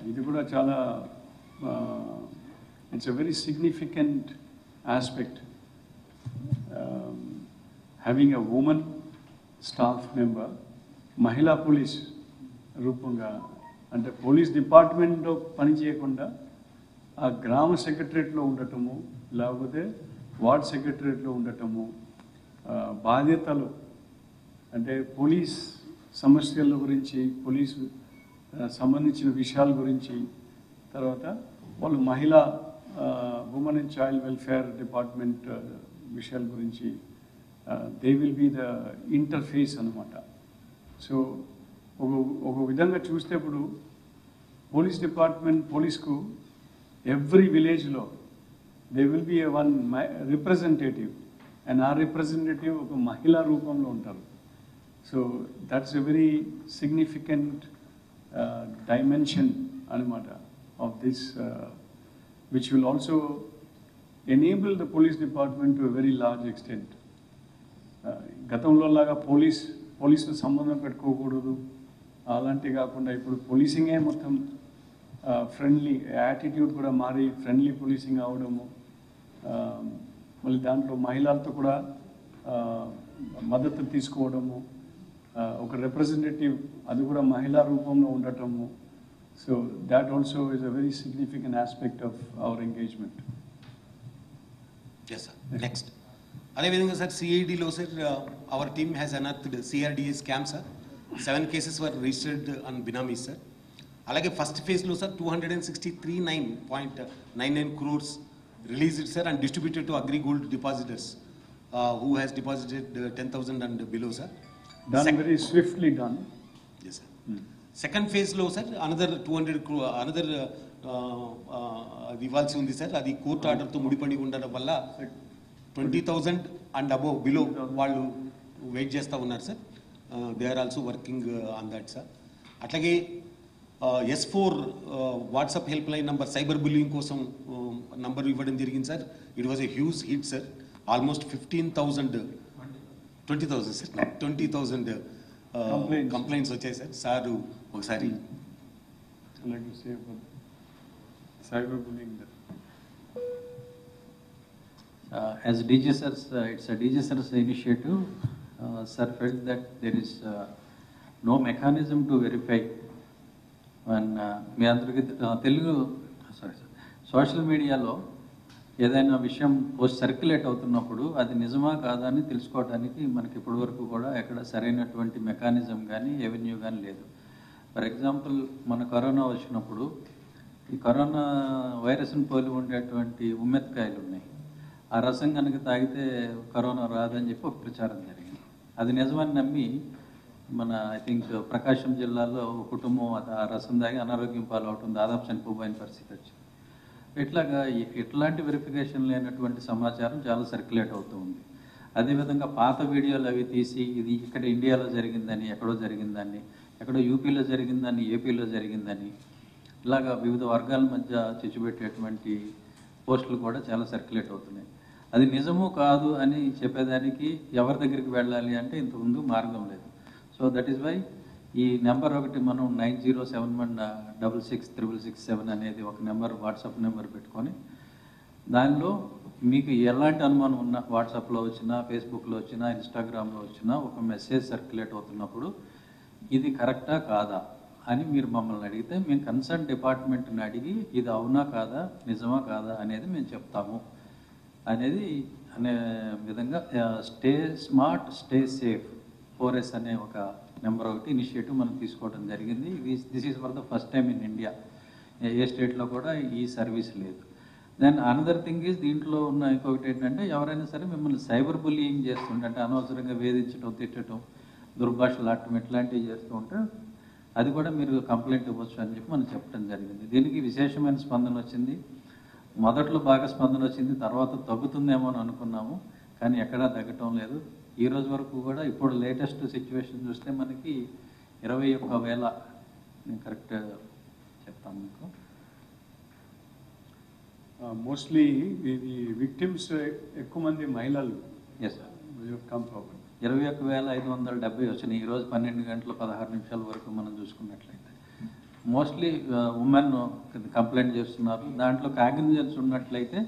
ఇది కూడా చాలా it's a very significant aspect, having a women staff member మహిళా పోలీస్ రూపంగా. అంటే పోలీస్ డిపార్ట్మెంట్లో పని చేయకుండా ఆ గ్రామ సెక్రటరియట్లో ఉండటము, లేకపోతే వార్డ్ సెక్రటరియట్లో ఉండటము, బాధ్యతలు అంటే పోలీస్ సమస్యల గురించి, పోలీసు సంబంధించిన విషయాల గురించి, తర్వాత వాళ్ళు మహిళా women and child welfare department విషయాల గురించి they will be the interface అన్నమాట. సో ఒక విధంగా చూస్తే ఇప్పుడు పోలీస్ డిపార్ట్మెంట్, పోలీస్కు ఎవ్రీ విలేజ్లో they will be one representative, and ఆ రిప్రజెంటేటివ్ ఒక మహిళా రూపంలో ఉంటారు. So that's a very significant dimension అనమాట of this, which will also enable the police department to a very large extent. గతంలో లాగా పోలీసుతో సంబంధం పెట్టుకోకూడదు అలాంటివి కాకుండా ఇప్పుడు పోలీసింగే మొత్తం ఫ్రెండ్లీ యాటిట్యూడ్ కూడా మారి ఫ్రెండ్లీ పోలీసింగ్ అవడము, మళ్ళీ దాంట్లో మహిళలతో కూడా మద్దతు తీసుకోవడము, ఒక రిప్రజెంటేటివ్ అది కూడా మహిళా రూపంలో ఉండటము. So that also is a very significant aspect of our engagement. Yes sir. Next అదేవిధంగా సార్ సిఐడిలో sir our team has unearthed CRDA scam sir. 7 cases were registered on binamis సార్. అలాగే ఫస్ట్ ఫేజ్లో sir 263.99 crores released sir and distributed to Agri Gold depositors who has deposited 10,000 and below sir. Done very swiftly done. Yes sir. Second phase లో sir another 200 crore another అది ఇవ్వాల్సి ఉంది sir. అది court ఆర్డర్తో ముడిపడి ఉండడం వల్ల 20,000 అండ్ అబోవ్ బిలో వాళ్ళు వెయిట్ చేస్తూ ఉన్నారు sir. They are also working on that sir. అట్లాగే S4 WhatsApp helpline number cyber bullying కోసం నంబర్ ఇవ్వడం జరిగింది sir. It was a huge hit sir. Almost 20,000 sir 20,000 complaints వచ్చాయి సార్. సార్ ఒకసారి cyber bullying. As DG Sir's, it's a DG Sir's initiative. Sir felt that there is no mechanism to verify. When మీ అందరికీ Telugu social మీడియాలో ఏదైనా విషయం post circulate అవుతున్నప్పుడు అది నిజమా కాదా అని తెలుసుకోవడానికి మనకి ఇప్పటి వరకు కూడా ఎక్కడ సరైనటువంటి మెకానిజం కానీ ఎవెన్యూ కానీ లేదు. ఫర్ ఎగ్జాంపుల్ మన కరోనా వచ్చినప్పుడు ఈ కరోనా వైరస్ని పోలి ఉండేటువంటి ఉమ్మెత్కాయలు ఉన్నాయి. ఆ రసం కనుక తాగితే కరోనా రాదని చెప్పి ఒక ప్రచారం జరిగింది. అది నిజమని నమ్మి మన ఐ థింక్ ప్రకాశం జిల్లాలో ఒక కుటుంబం ఆ రసం తాగి అనారోగ్యం పాలవటం, దాదాపు చనిపోయిన పరిస్థితి వచ్చింది. ఇట్లాగా ఎట్లాంటి వెరిఫికేషన్ లేనటువంటి సమాచారం చాలా సర్క్యులేట్ అవుతూ ఉంది. అదేవిధంగా పాత వీడియోలు అవి తీసి ఇది ఇక్కడ ఇండియాలో జరిగిందని, ఎక్కడో జరిగిందని, ఎక్కడో యూపీలో జరిగిందని, ఏపీలో జరిగిందని, ఇలాగా వివిధ వర్గాల మధ్య చిచ్చుపెట్టేటువంటి పోస్టులు కూడా చాలా సర్క్యులేట్ అవుతున్నాయి. అది నిజము కాదు అని చెప్పేదానికి ఎవరి దగ్గరికి వెళ్ళాలి అంటే ఇంతకుముందు మార్గం లేదు. సో దట్ ఈస్ వై ఈ నెంబర్ ఒకటి మనం 9071666667 అనేది ఒక నెంబర్, వాట్సాప్ నెంబర్ పెట్టుకొని దానిలో మీకు ఎలాంటి అనుమానం ఉన్నా వాట్సాప్లో వచ్చినా, ఫేస్బుక్లో వచ్చినా, ఇన్స్టాగ్రామ్లో వచ్చినా ఒక మెసేజ్ సర్క్యులేట్ అవుతున్నప్పుడు ఇది కరెక్టా కాదా అని మీరు మమ్మల్ని అడిగితే మేము కన్సర్న్ డిపార్ట్మెంట్ని అడిగి ఇది అవునా కాదా, నిజమా కాదా అనేది మేము చెప్తాము అనేది అనే విధంగా stay smart stay safe 4S అనే ఒక నెంబర్ ఒకటి ఇనిషియేటివ్ మనం తీసుకోవడం జరిగింది. This is for the first time in India. ఏ స్టేట్లో కూడా ఈ సర్వీస్ లేదు. దెన్ అనదర్ థింగ్ ఈజ్ దీంట్లో ఉన్న ఇంకొకటి ఏంటంటే ఎవరైనా సరే మిమ్మల్ని సైబర్ బుల్లింగ్ చేస్తుంటే, అంటే అనవసరంగా వేధించడం, తిట్టడం, దుర్భాషలు ఆడటం ఇట్లాంటివి చేస్తూ ఉంటే అది కూడా మీరు కంప్లైంట్ ఇవ్వచ్చు అని చెప్పి మనం చెప్పడం జరిగింది. దీనికి విశేషమైన స్పందన వచ్చింది. మొదట్లో బాగా స్పందన వచ్చింది, తర్వాత తగ్గుతుందేమో అని అనుకున్నాము, కానీ ఎక్కడా తగ్గటం లేదు. ఈ రోజు వరకు కూడా ఇప్పుడు లేటెస్ట్ సిచ్యువేషన్ చూస్తే మనకి 21,000, నేను కరెక్ట్ చెప్తాను మీకు. మోస్ట్లీ ఇది విక్టిమ్స్ ఎక్కువ మంది మహిళలు. ఎస్ సార్, 21,570 వచ్చినాయి. ఈరోజు 12 గంటల 16 నిమిషాల వరకు మనం చూసుకున్నట్లయితే మోస్ట్లీ ఉమెన్ కంప్లైంట్ చేస్తున్నారు. దాంట్లో కాగ్నిజెన్స్ ఉన్నట్లయితే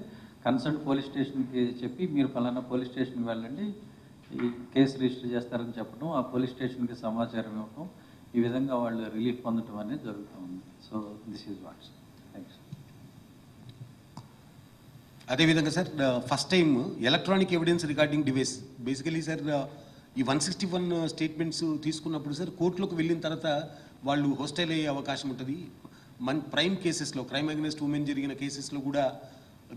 కన్సర్న్ పోలీస్ స్టేషన్కి చెప్పి మీరు ఫలానా పోలీస్ స్టేషన్కి వెళ్ళండి, ఈ కేసు రిజిస్టర్ చేస్తారని చెప్పడం, ఆ పోలీస్ స్టేషన్కి సమాచారం ఇవ్వడం, ఈ విధంగా వాళ్ళు రిలీఫ్ పొందడం అనేది జరుగుతూ ఉంది. So this is what's. Thank you sir. అదేవిధంగా sir first time electronic evidence recording device basically sir ఈ 161 స్టేట్మెంట్స్ తీసుకున్నప్పుడు సార్ కోర్టులోకి వెళ్ళిన తర్వాత వాళ్ళు హోస్టైల్ అయ్యే అవకాశం ఉంటుంది. ప్రైమ్ కేసెస్లో, క్రైమ్ అగెన్స్ట్ ఉమెన్ జరిగిన కేసెస్లో కూడా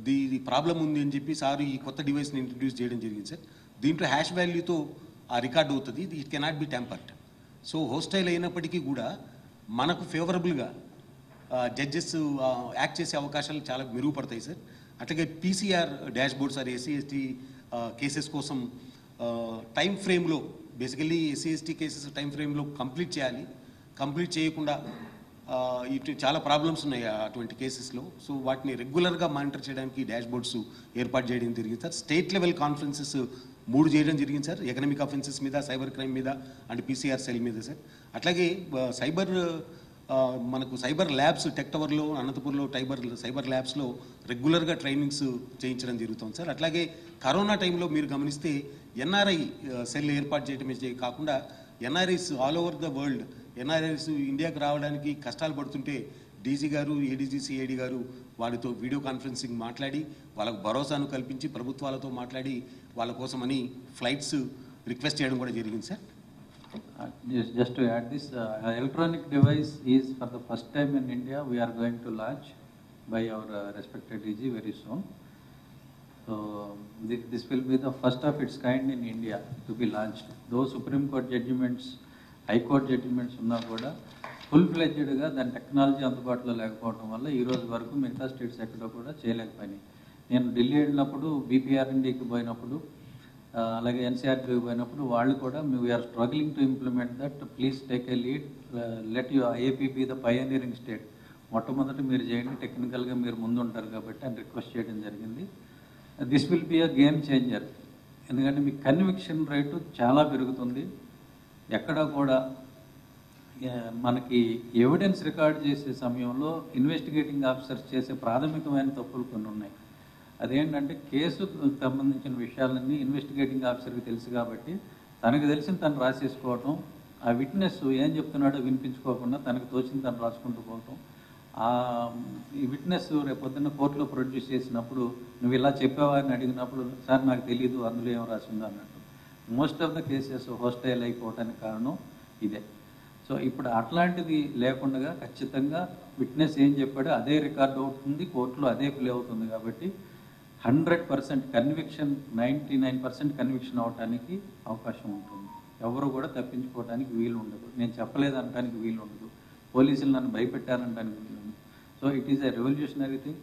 దీని ప్రాబ్లం ఉంది అని చెప్పి సార్ ఈ కొత్త డివైస్ని ఇంట్రడ్యూస్ చేయడం జరిగింది సార్. దీంట్లో హ్యాష్ వాల్యూతో ఆ రికార్డ్ అవుతుంది, it cannot be tampered. So hostile అయినప్పటికీ కూడా మనకు ఫేవరబుల్గా జడ్జెస్ యాక్ట్ చేసే అవకాశాలు చాలా మెరుగుపడతాయి సార్. అట్లాగే PCR dash board sir SC ST cases కోసం టైం ఫ్రేమ్లో, basically SC ST cases time ఫ్రేమ్లో కంప్లీట్ చేయాలి. కంప్లీట్ చేయకుండా ఇటు చాలా ప్రాబ్లమ్స్ ఉన్నాయి అటువంటి కేసెస్లో. సో వాటిని రెగ్యులర్గా మానిటర్ చేయడానికి డాష్ బోర్డ్స్ ఏర్పాటు చేయడం జరిగింది సార్. స్టేట్ లెవెల్ కాన్ఫరెన్సెస్ 3 చేయడం జరిగింది సార్, ఎకనామిక్ అఫెన్సెస్ మీద, సైబర్ క్రైమ్ మీద అండ్ పీసీఆర్ సెల్ మీద సార్. అట్లాగే మనకు సైబర్ ల్యాబ్స్ టెక్ టవర్లో, అనంతపూర్లో సైబర్ ల్యాబ్స్లో రెగ్యులర్గా ట్రైనింగ్స్ చేయించడం జరుగుతుంది సార్. అట్లాగే కరోనా టైంలో మీరు గమనిస్తే ఎన్ఆర్ఐ సెల్ ఏర్పాటు చేయడమే కాకుండా NRIs all over the world, NRIs ఇండియాకి రావడానికి కష్టాలు పడుతుంటే డీజీ గారు, ఏడీజీ, సిఐడి గారు వారితో వీడియో కాన్ఫరెన్సింగ్ మాట్లాడి వాళ్ళకు భరోసాను కల్పించి ప్రభుత్వాలతో మాట్లాడి వాళ్ళ కోసమని ఫ్లైట్స్ రిక్వెస్ట్ చేయడం కూడా జరిగింది sir. Just to add this, electronic device is for the first time in India we are going to launch by our respected DG very soon. So this will be the first of its kind in India to be launched. Those Supreme Court judgments, High Court judgments ఉన్నా కూడా ఫుల్-ఫ్లెడ్జ్డ్గా దాని technology అందుబాటులో లేకపోవడం వల్ల ఈ రోజు వరకు మిగతా స్టేట్స్ ఎక్కడో కూడా చేయలేకపోయినాయి. నేను ఢిల్లీ వెళ్ళినప్పుడు, బీపీఆర్ఎండీకి పోయినప్పుడు, అలాగే ఎన్సీఆర్టీకి పోయినప్పుడు వాళ్ళు కూడా we are struggling to implement that, please take a lead, let you AP be the pioneering state, మొట్టమొదటి మీరు చేయండి, టెక్నికల్గా మీరు ముందు ఉంటారు కాబట్టి అని రిక్వెస్ట్ చేయడం జరిగింది. This will be a game changer, ఎందుకంటే మీ కన్విక్షన్ రేటు చాలా పెరుగుతుంది. ఎక్కడా కూడా మనకి ఎవిడెన్స్ రికార్డ్ చేసే సమయంలో ఇన్వెస్టిగేటింగ్ ఆఫీసర్స్ చేసే ప్రాథమికమైన తప్పులు కొన్ని ఉన్నాయి. అదేంటంటే కేసుకు సంబంధించిన విషయాలన్నీ ఇన్వెస్టిగేటింగ్ ఆఫీసర్కి తెలుసు కాబట్టి తనకు తెలిసిన తను రాసేసుకోవటం, ఆ విట్నెస్ ఏం చెప్తున్నాడో వినిపించుకోకుండా తనకు తోచిన తను రాసుకుంటూ పోవటం, ఈ విట్నెస్ రేపొద్దున్న కోర్టులో ప్రొడ్యూస్ చేసినప్పుడు నువ్వు ఇలా చెప్పావా అని అడిగినప్పుడు సార్ నాకు తెలియదు అందులో ఏం రాసిందో అన్నట్టు. Most of the cases hostile అయిపోవటానికి కారణం ఇదే. సో ఇప్పుడు అట్లాంటిది లేకుండా ఖచ్చితంగా విట్నెస్ ఏం చెప్పాడో అదే రికార్డ్ అవుతుంది, కోర్టులో అదే ప్లే అవుతుంది కాబట్టి 100% కన్విక్షన్, 99% కన్విక్షన్ అవడానికి అవకాశం ఉంటుంది. ఎవరు కూడా తప్పించుకోవడానికి వీలు ఉండదు. నేను చెప్పలేదు అనడానికి వీలు ఉండదు. పోలీసులు నన్ను భయపెట్టారనడానికి వీలు ఉండదు. So it is a revolutionary thing.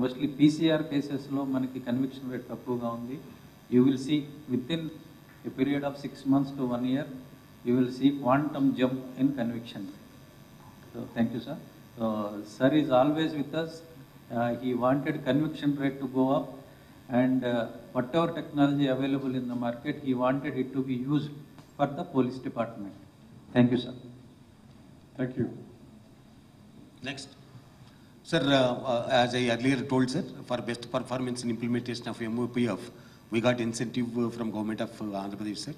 Mostly PCR కేసెస్లో మనకి కన్విక్షన్ రేట్ తక్కువగా ఉంది. You will see within a period of 6 months to 1 year you will see quantum jump in conviction. So thank you sir. So sir is always with us. He wanted conviction rate to go up and whatever technology available in the market he wanted it to be used for the police department. Thank you sir. Thank you. Next sir, as I earlier told sir, for best performance in implementation of MOPF we got incentive from government of Andhra Pradesh sir,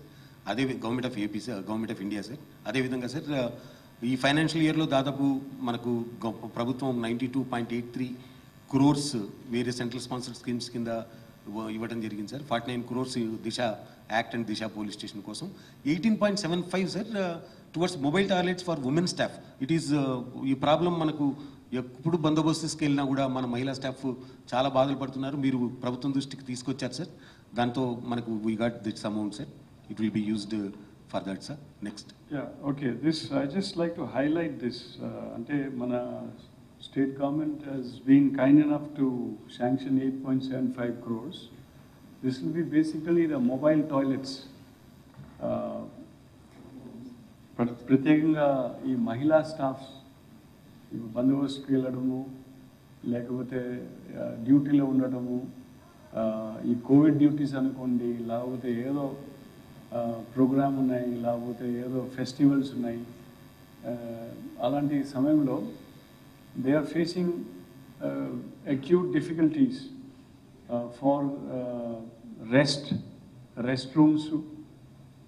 అదే government of AP sir, government of India sir. అదేవిధంగా sir ఈ financial ఇయర్లో దాదాపు మనకు ప్రభుత్వం 92.83 crores వేరే central sponsored schemes కింద ఇవ్వడం జరిగింది sir. 49 crores Disha act and Disha police station కోసం. 18.75 sir towards mobile toilets for women staff. It is ఈ ప్రాబ్లం మనకు ఎప్పుడు బందోబస్తుకి వెళ్ళినా కూడా మన మహిళా స్టాఫ్ చాలా బాధలు పడుతున్నారు. మీరు ప్రభుత్వం దృష్టికి తీసుకొచ్చారు సార్. దాంతో మనకు we got this amount sir. It will be used for that, sir. Next. Yeah, okay. This, I just like to highlight this. Ante mana state government has been kind enough to sanction 8.75 crores. This will be basically the mobile toilets. ప్రత్యేకంగా ఈ మహిళా staff బందోబస్తుకి వెళ్ళడము, లేకపోతే డ్యూటీలో ఉండటము, ఈ Covid duties అనుకోండి, లేకపోతే ఏదో ప్రోగ్రామ్ ఉన్నాయి, లేకపోతే ఏదో ఫెస్టివల్స్ ఉన్నాయి, అలాంటి సమయంలో they are facing acute difficulties for rest rooms,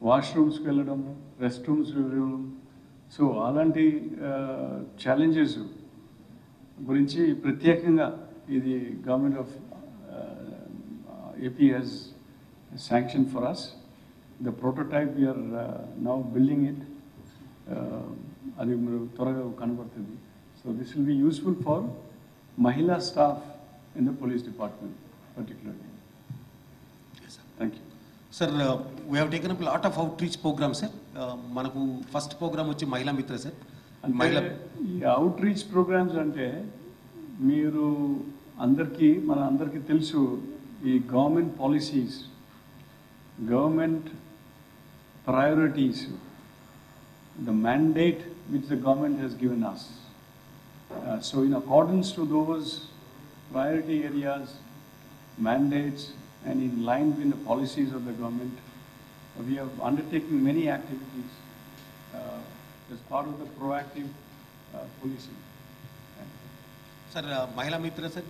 వాష్రూమ్స్కి వెళ్ళడము, రెస్ట్ రూమ్స్ వెళ్ళడం. సో అలాంటి ఛాలెంజెస్ గురించి ప్రత్యేకంగా ఇది government of AP has sanction for us. The prototype we are now building it. అది మీరు త్వరగా కనబడుతుంది. So this will be useful for Mahila staff in the police department particularly. Yes, sir. Thank you. Sir, we have taken up a lot of outreach programs, sir. మనకు first programme వచ్చి మహిళా మిత్ర, sir. అంటే ఈ outreach programmes అంటే మీరు మన అందరికీ తెలుసు, ఈ government policies, government priorities, the mandate which the government has given us. So in accordance to those priority areas, mandates, and in line with the policies of the government, we have undertaken many activities as part of the proactive policing. Sir, మహిళా మిత్ర sir,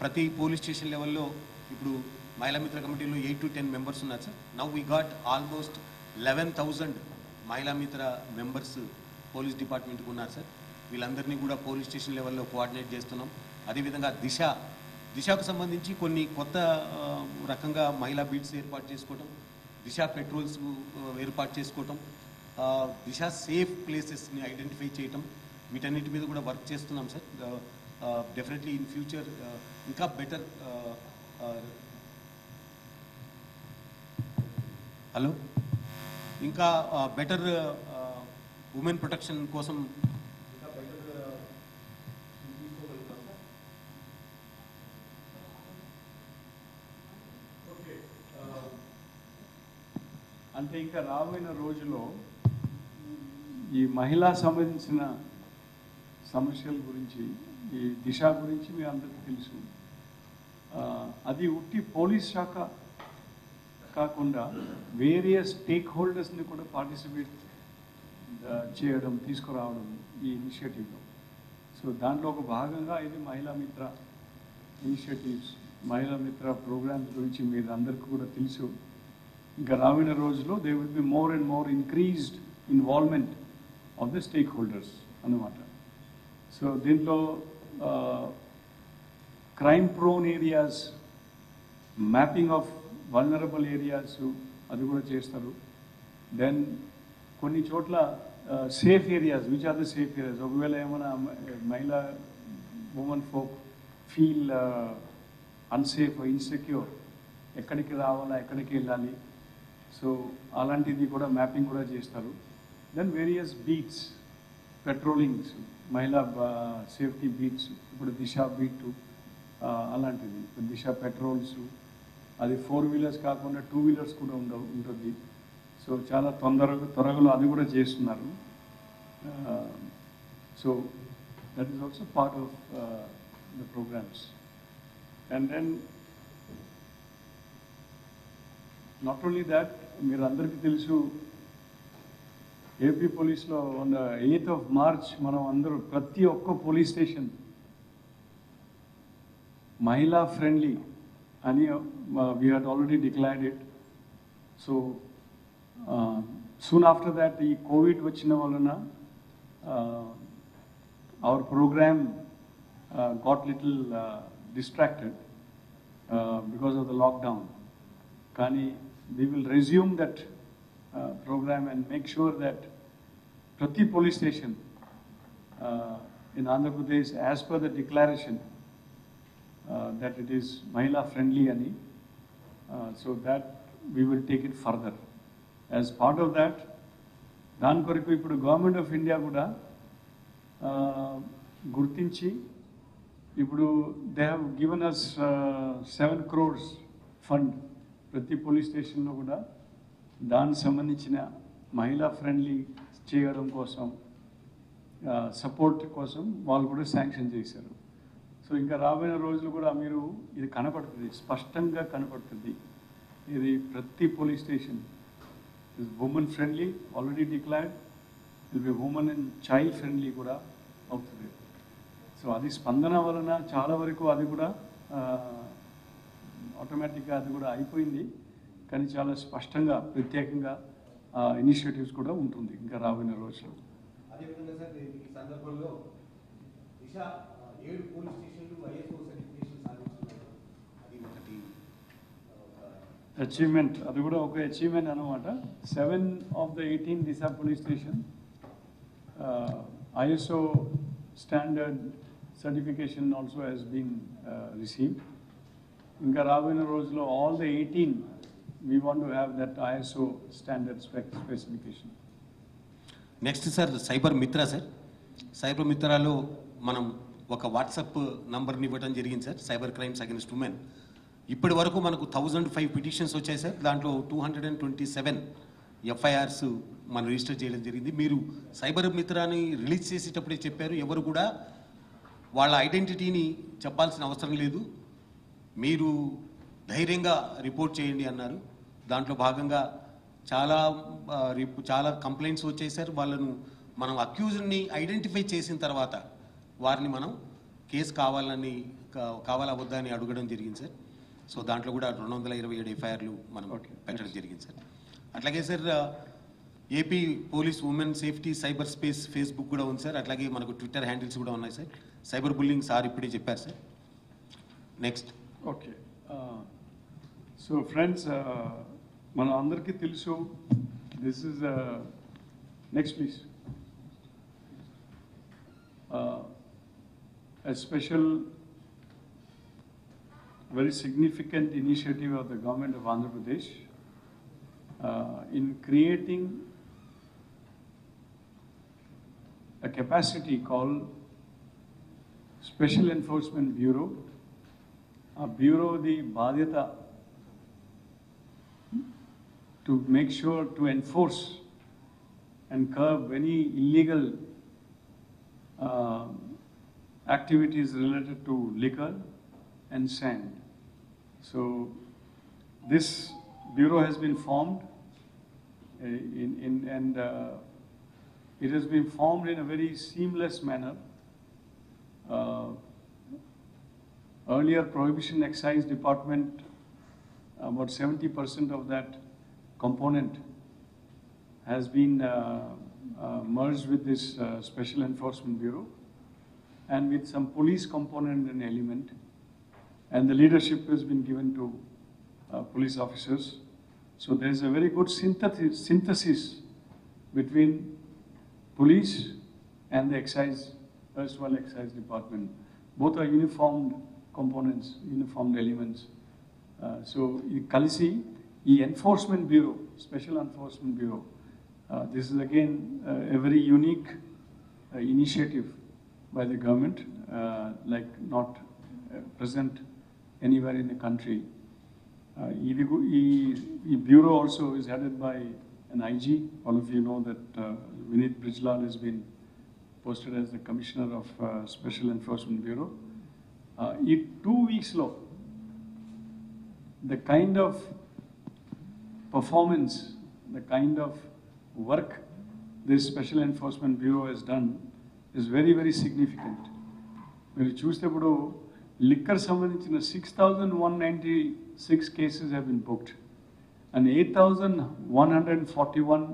ప్రతి police station లెవెల్లో ఇప్పుడు మహిళా మిత్ర కమిటీలో 8 to 10 members ఉన్నారు, sir. Now we got almost 11,000 మహిళా మిత్ర మెంబర్స్ పోలీస్ డిపార్ట్మెంట్కి ఉన్నారు, సార్. వీళ్ళందరినీ కూడా పోలీస్ స్టేషన్ లెవెల్లో కోఆర్డినేట్ చేస్తున్నాం. అదేవిధంగా దిశకు సంబంధించి కొన్ని కొత్త రకంగా మహిళా బీట్స్ ఏర్పాటు చేసుకోవటం, దిశ పెట్రోల్స్ ఏర్పాటు చేసుకోవటం, దిశ సేఫ్ ప్లేసెస్ని ఐడెంటిఫై చేయటం, వీటన్నిటి మీద కూడా వర్క్ చేస్తున్నాం, సార్. డెఫినెట్లీ ఇన్ ఫ్యూచర్ ఇంకా బెటర్ ఇంకా బెటర్ ఉమెన్ ప్రొటెక్షన్ కోసం ఇంకా బెటర్ అంటే ఇంకా రాబోయే రోజుల్లో ఈ మహిళా సంబంధించిన సమస్యల గురించి, ఈ దిశ గురించి మీ అందరికీ తెలుసు. అది ఉట్టి పోలీస్ శాఖ కాకుండా వేరియస్ స్టేక్ హోల్డర్స్ని కూడా పార్టిసిపేట్ చేయడం, తీసుకురావడం ఈ ఇనిషియేటివ్లో. సో దాంట్లో ఒక భాగంగా ఇది మహిళా మిత్ర ఇనిషియేటివ్స్, మహిళా మిత్ర ప్రోగ్రామ్స్ గురించి మీరు అందరికీ కూడా తెలుసు. ఇంకా రాబోయే రోజుల్లో they will be more and more increased involvement of the stakeholders అన్నమాట. సో దీంట్లో crime prone areas, mapping of vulnerable areas అది కూడా చేస్తారు. దెన్ కొన్ని చోట్ల safe areas, which are the safe areas, ఒకవేళ ఏమైనా మహిళా womenfolk feel unsafe, insecure, ఎక్కడికి రావాలా, ఎక్కడికి వెళ్ళాలి, సో అలాంటిది కూడా మ్యాపింగ్ కూడా చేస్తారు. దెన్ వేరియస్ బీట్స్, పెట్రోలింగ్స్, మహిళా సేఫ్టీ బీట్స్, ఇప్పుడు దిశ బీట్ అలాంటిది, దిశ పెట్రోల్స్, అది 4 వీలర్స్ కాకుండా 2 వీలర్స్ కూడా ఉంటుంది. సో చాలా త్వరగా అది కూడా చేస్తున్నారు. So that is also part of the programmes. And then not only that, మీరు అందరికీ తెలుసు, ఏపీ పోలీస్లో on the 8th of March మనం అందరూ ప్రతి ఒక్క పోలీస్ స్టేషన్ మహిళా ఫ్రెండ్లీ అని we had already declared it. So soon after that ఈ కోవిడ్ వచ్చిన వలన our program got little distracted because of the lockdown. కానీ we will resume that program and make sure that prati police station in Andhra Pradesh, as per the declaration, that it is Mahila friendly ani, so that we will take it further. As part of that, దాని కొరకు ఇప్పుడు government of India కూడా గుర్తించి ఇప్పుడు they have given us 7 crores fund ప్రతి police స్టేషన్లో కూడా దానికి సంబంధించిన మహిళా ఫ్రెండ్లీ చేయడం కోసం సపోర్ట్ కోసం వాళ్ళు కూడా శాంక్షన్ చేశారు. సో ఇంకా రాబోయే రోజులు కూడా మీరు ఇది కనపడుతుంది, స్పష్టంగా కనపడుతుంది. ఇది ప్రతి police station is woman friendly, already declared. Will be woman and child friendly కూడా అవుతుంది. సో అది స్పందన వలన చాలా వరకు అది కూడా ఆటోమేటిక్గా అది కూడా అయిపోయింది. కానీ చాలా స్పష్టంగా ప్రత్యేకంగా ఇనిషియేటివ్స్ కూడా ఉంటుంది ఇంకా రాబోయే రోజుల్లో. అదేవిధంగా సార్ ఈ సందర్భంలో దిశ 7 పోలీస్ స్టేషన్లు ఐఎస్ఓ సర్టిఫికేషన్ సాధించుకున్నారు. అది ఒకటి అచీవ్మెంట్, అది కూడా ఒక అచీవ్మెంట్ అనమాట. 7 of the 18 Disha police station ISO standard certification also has been received. ఇంకా రాబోయే రోజుల్లో all the 18 we want to have that ISO standard specification. Next sir cyber మిత్ర సార్. సైబర్ మిత్రాలో మనం ఒక వాట్సాప్ నంబర్ని ఇవ్వడం జరిగింది sir, cyber crimes against women. ఇప్పటి వరకు మనకు 1005 పిటిషన్స్ వచ్చాయి సార్. దాంట్లో 227 ఎఫ్ఐఆర్స్ మనం రిజిస్టర్ చేయడం జరిగింది. మీరు సైబర్ మిత్రాన్ని రిలీజ్ చేసేటప్పుడే చెప్పారు, ఎవరు కూడా వాళ్ళ ఐడెంటిటీని చెప్పాల్సిన అవసరం లేదు, మీరు ధైర్యంగా రిపోర్ట్ చేయండి అన్నారు. దాంట్లో భాగంగా చాలా కంప్లైంట్స్ వచ్చాయి సార్. వాళ్ళను మనం అక్యూజ్ని ఐడెంటిఫై చేసిన తర్వాత వారిని మనం కేసు కావాలా వద్దా అని అడగడం జరిగింది సార్. సో దాంట్లో కూడా 227 ఎఫ్ఐఆర్లు మనం పెట్టడం జరిగింది సార్. అట్లాగే sir AP police women safety cyber space Facebook కూడా ఉంది సార్. అట్లాగే మనకు ట్విట్టర్ హ్యాండిల్స్ కూడా ఉన్నాయి సార్. సైబర్ బుల్లింగ్ సార్ ఇప్పుడే చెప్పారు sir. Next okay, so friends మన అందరికీ తెలుసు, this is next please a special, very significant initiative of the government of Andhra Pradesh in creating a capacity called Special Enforcement Bureau. A bureau the badhyata to make sure to enforce and curb any illegal activities related to liquor and sand. So this bureau has been formed it has been formed in a very seamless manner. Earlier Prohibition Excise Department, about 70% of that component has been merged with this Special Enforcement Bureau, and with some police component and element, and the leadership has been given to police officers. So there is a very good synthesis between police and the excise, erstwhile excise department. Both are uniformed components, uniformed elements. So Kalisi, the Enforcement Bureau, Special Enforcement Bureau, this is again a very unique initiative by the government, like not present anywhere in the country. The bureau also is headed by an IG. All of you know that Vineet Brijlal has been posted as the Commissioner of Special Enforcement Bureau. In 2 weeks low, the kind of performance, the kind of work this Special Enforcement Bureau has done is very, very significant. మీరు చూసేటప్పుడు liquor సంబంధించిన 6,196 cases have been booked and 8,141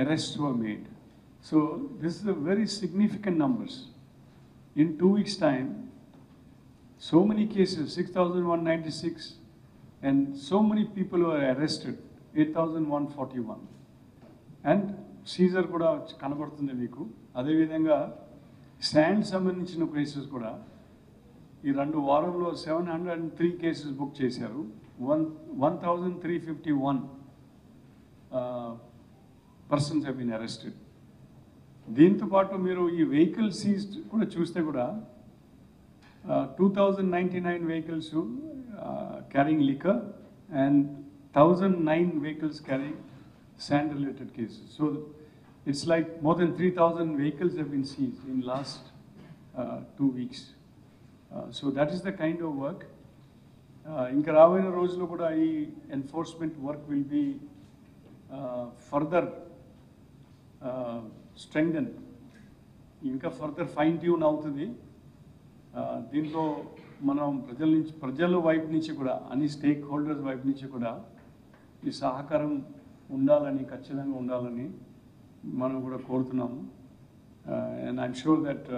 arrests were made. So this is a very significant numbers. In 2 weeks' time, so many cases, 6,196, and so many people were arrested, 8,141. And Caesar కూడా కనబడుతుంది మీకు. అదేవిధంగా sand సంబంధించిన cases కూడా ఈ 2 వారంలో 703 cases book చేశారు. 1,351 persons have been arrested. దీంతో పాటు మీరు ఈ వెహికల్ సీజ్డ్ కూడా చూస్తే కూడా 2099 vehicles carrying liquor and 1009 vehicles carrying sand related cases. So it's like more than 3000 vehicles have been seized in last 2 weeks. So that is the kind of work. ఇంకా రాబోయే రోజుల్లో కూడా ఈ enforcement work will be further strengthen, ఇంకా further fine tune అవుతుంది. దీంట్లో మనం ప్రజల వైపు నుంచి కూడా అన్ని స్టేక్ హోల్డర్స్ వైపు నుంచి కూడా ఈ సహకారం ఉండాలని, ఖచ్చితంగా ఉండాలని మనం కూడా కోరుతున్నాము. And I'm sure that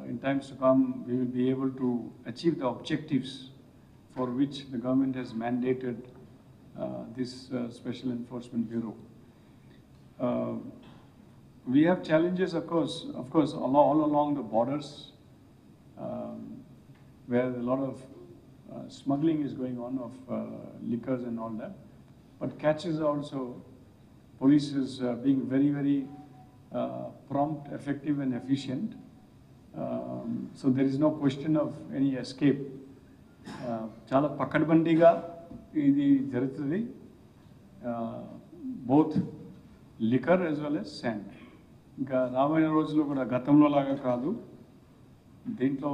in times to come we will be able to achieve the objectives for which the government has mandated this Special Enforcement Bureau. We have challenges, of course, all along the borders, where a lot of smuggling is going on of liquors and all that. But catches also, police is being very, very prompt, effective, and efficient. So there is no question of any escape. చాలా పకడ్బందీగా ఇది జరుగుతుంది, both liquor as well as sand. ఇంకా రాబోయే రోజుల్లో కూడా గతంలో లాగా కాదు, దీంట్లో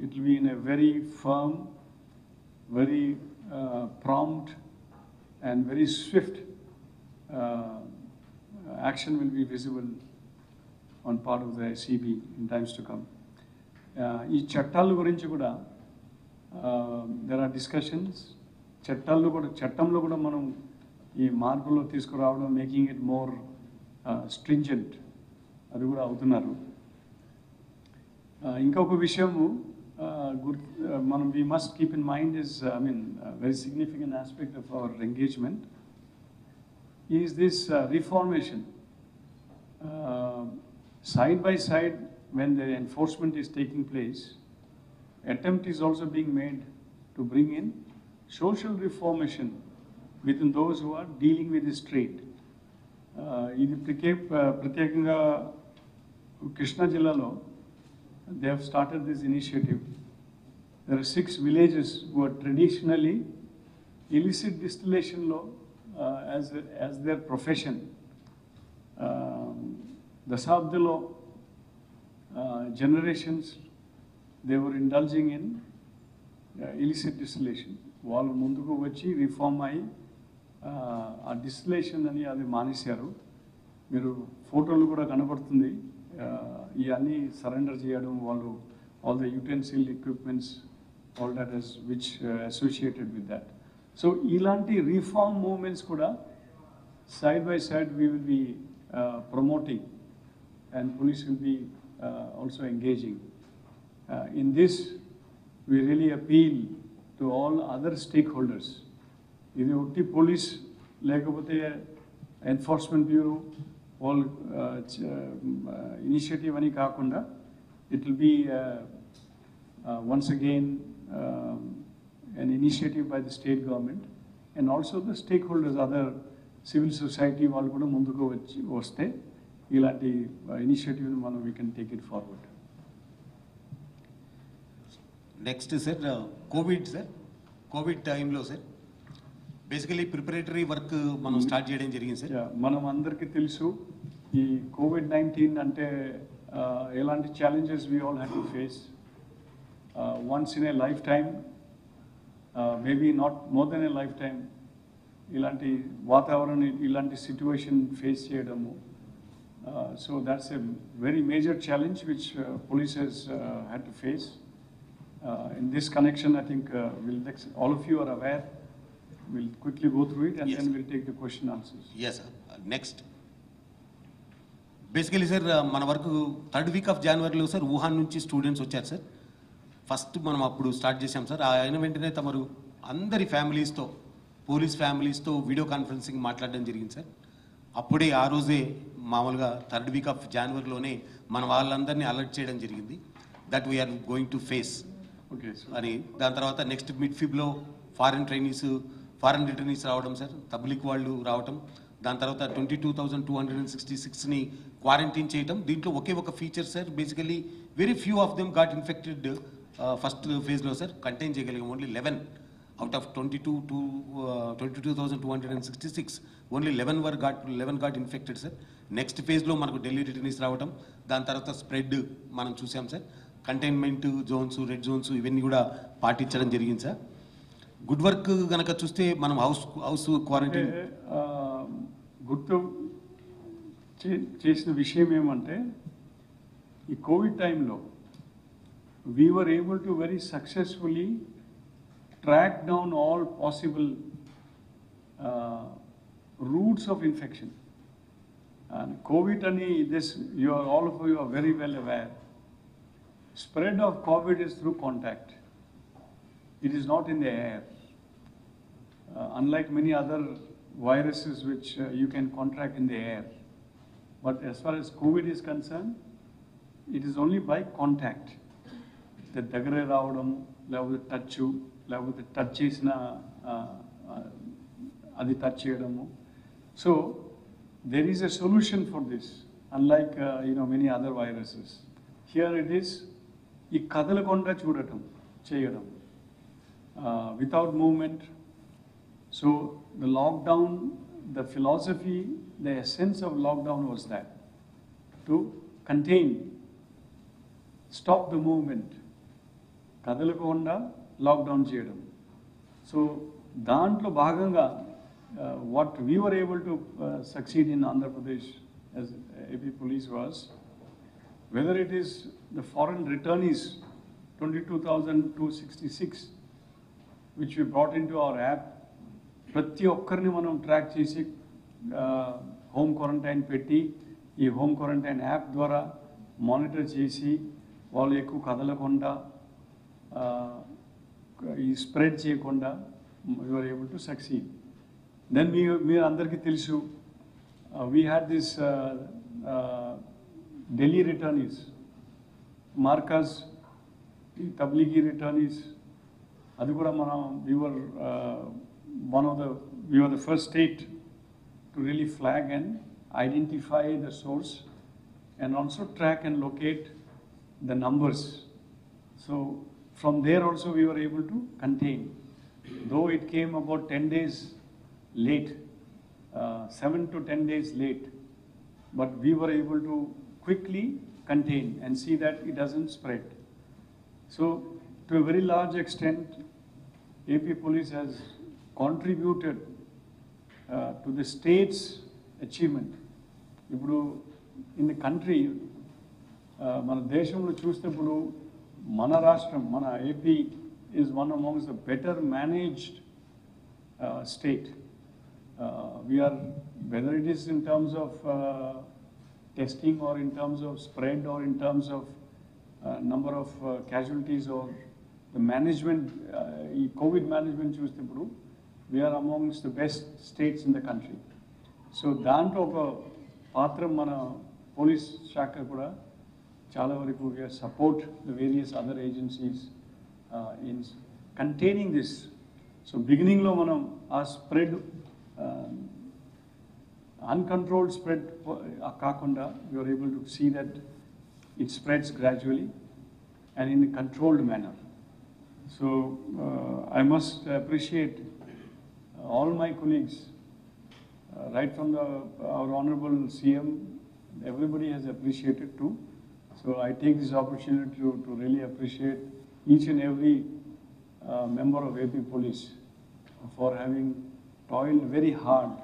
it will be in a very firm, very prompt and very swift action will be visible on part of the SCB in times to come. ఈ చట్టాల గురించి కూడా there are discussions. చట్టంలో కూడా మనం ఈ మార్పులు తీసుకురావడం, మేకింగ్ ఇట్ మోర్ స్ట్రింజెంట్, అది కూడా అవుతున్నారు. ఇంకొక విషయము మనం we must keep in mind is, very significant aspect of our engagement is this reformation. Side by side, when the enforcement is taking place, attempt is also being made to bring in social reformation within those who are dealing with this trade. ఇది ప్రత్యేకంగా కృష్ణా జిల్లాలో they have started this initiative. There are 6 villages who are traditionally illicit distillation law as their profession. దశాబ్దలో generations they were indulging in illicit distillation. వాళ్ళు ముందుకు వచ్చి reform అయ్యి ఆ distillation అని అది మానేశారు. మీరు ఫోటోలు కూడా కనబడుతుంది, ఇవన్నీ సరెండర్ చేయడం, వాళ్ళు all the utensil equipments, all that is which associated with that. So ఇలాంటి రిఫార్మ్ మూవ్మెంట్స్ కూడా side by side we will be promoting, and police will be also engaging. In this, we really appeal to all other stakeholders. Idi utti police lekapothe enforcement bureau all initiative ani kaakunda, it will be once again an initiative by the state government and also the stakeholders, other civil society వాళ్ళు కూడా ముందుకు వస్తే ఇలాంటి initiative మనం we can take it forward. Next sir, Covid టైంలో sir basically preparatory work మనం start చేయడం జరిగింది సార్. మనం అందరికీ తెలుసు ఈ COVID-19 అంటే ఎలాంటి challenges we all have to face. Once in a life time, maybe not more than A life time, ఇలాంటి వాతావరణం, ఇలాంటి సిచ్యువేషన్ ఫేస్ చేయడము. So that's a very major challenge which police has had to face. In this connection, I think all of you are aware. We'll quickly go through it and then we'll take the question answers. Yes, sir. Next. Basically, sir, మన వరకు 3rd week of January లో sir Wuhan నుంచి students వచ్చారు sir. First మనం అప్పుడు start చేశాం sir. అయిన వెంటనే తమరు అందరి ఫ్యామిలీస్తో, పోలీస్ ఫ్యామిలీస్తో వీడియో కాన్ఫరెన్సింగ్ మాట్లాడడం జరిగింది సార్. అప్పుడే ఆ రోజే మామూలుగా 3rd week of January మన వాళ్ళందరినీ అలర్ట్ చేయడం జరిగింది that we are going to face అని. దాని తర్వాత నెక్స్ట్ మిడ్ ఫిబ్లో ఫారెన్ రిటర్నీస్ రావడం సార్, తబ్లిక్ వాళ్ళు రావటం, దాని తర్వాత 22,266ని క్వారంటైన్ చేయటం. దీంట్లో ఒకే ఒక feature sir, basically very few of them got infected first ఫేజ్లో సార్. కంటైన్ చేయగలిగాం only 11 out of 22,266, only 11 got infected sir. Next ఫేజ్లో మనకు ఢిల్లీ రిటర్నీస్ రావటం, దాని తర్వాత స్ప్రెడ్ మనం చూసాం sir. Containment Jones, red zones ఇవన్నీ కూడా పాటించడం జరిగింది సార్. గుడ్ వర్క్ కనుక చూస్తే మనం హౌస్ క్వారంటైన్ గుర్తు చేసిన విషయం ఏమంటే, ఈ కోవిడ్ టైంలో we were able to very successfully track down all possible routes of infection. And COVID, this all of you are very well aware. Spread of COVID is through contact. It is not in the air. Unlike many other viruses which you can contract in the air. But as far as COVID is concerned, it is only by contact. The దగ్గరే రావడం, లేకపోతే touch చేసిన అది touch చేయడము. So there is a solution for this, unlike many other viruses. Here it is, ఈ కదలకుండా చేయడం without movement. So the lockdown, the philosophy, the essence of lockdown was that to contain, stop the movement, కదలకుండా lockdown చేయడం. So దాంట్లో భాగంగా what we were able to succeed in Andhra Pradesh as AP police was, whether it is the foreign returnees 22,266 which we brought into our app, ప్రతి ఒక్కరిని మనం track చేసి home quarantine పెట్టి, ఈ హోమ్ క్వారంటైన్ యాప్ ద్వారా monitor చేసి వాళ్ళు ఎక్కువ కదలకుండా ఈ స్ప్రెడ్ చేయకుండా we were able to succeed. Then మీరు అందరికీ తెలుసు, we had this Delhi returnees, Markaz, Tablighi returnees, అది కూడా మనం we were the first state to really flag and identify the source and also track and locate the numbers. So from there also we were able to contain. Though it came about 10 days late, 7 to 10 days late, but we were able to quickly contain and see that it doesn't spread. So to a very large extent, AP Police has contributed to the state's achievement. ఇప్పుడు in the country, మన దేశంలో చూసినప్పుడు మన రాష్ట్రం, మన AP is one amongst the better managed state. We are, whether it is in terms of testing or in terms of spread or in terms of number of casualties or the management, COVID management చూసినప్పుడు we are amongst the best states in the country. So దాంట్లో ఒక పాత్ర మన police శాఖ కూడా చాలా వరకు we support the various other agencies in containing this. So beginning లో మనం ఆ spread uncontrolled spread కాకుండా we are able to see that it spreads gradually and in a controlled manner. So I must appreciate all my colleagues, right from our Honorable CM, everybody has appreciated too. So I take this opportunity to really appreciate each and every member of AP Police for having toiled very hard,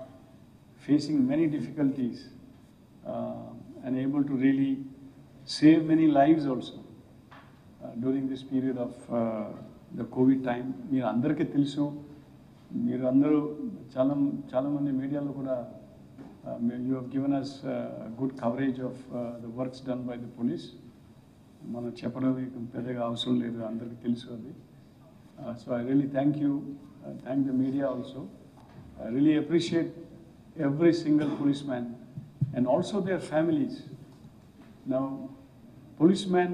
facing many difficulties, and able to really save many lives also during this period of the COVID time. మీరు అందరికీ తెలుసు, మీరు అందరూ చాలా మంది మీడియాలో కూడా you have given us good coverage of the works done by the police. మనం చెప్పడం పెద్దగా అవసరం లేదు, అందరికీ తెలుసు అది. So I really thank you, thank the media also. I really appreciate every single policeman and also their families. Now, policeman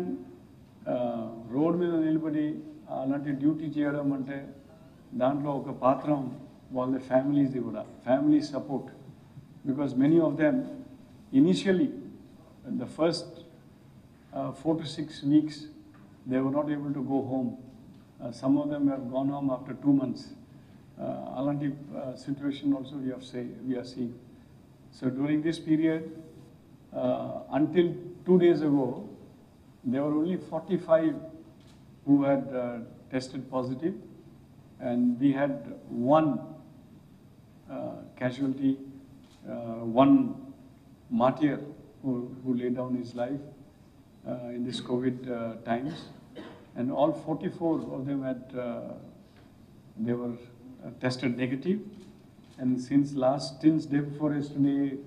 road మీద నిలబడి అలాంటి డ్యూటీ చేయడం అంటే దాంట్లో ఒక పాత్రం వాళ్ళ ఫ్యామిలీస్ది కూడా, family support. because many of them initially, in the first 4 to 6 weeks, they were not able to go home. Some of them have gone home after 2 months. Alanti situation also we are seeing. So during this period, until 2 days ago, there were only 45 who had tested positive, and we had one casualty, one martyr who laid down his life in this COVID times, and all 44 of them had they were tested negative, and since day before yesterday,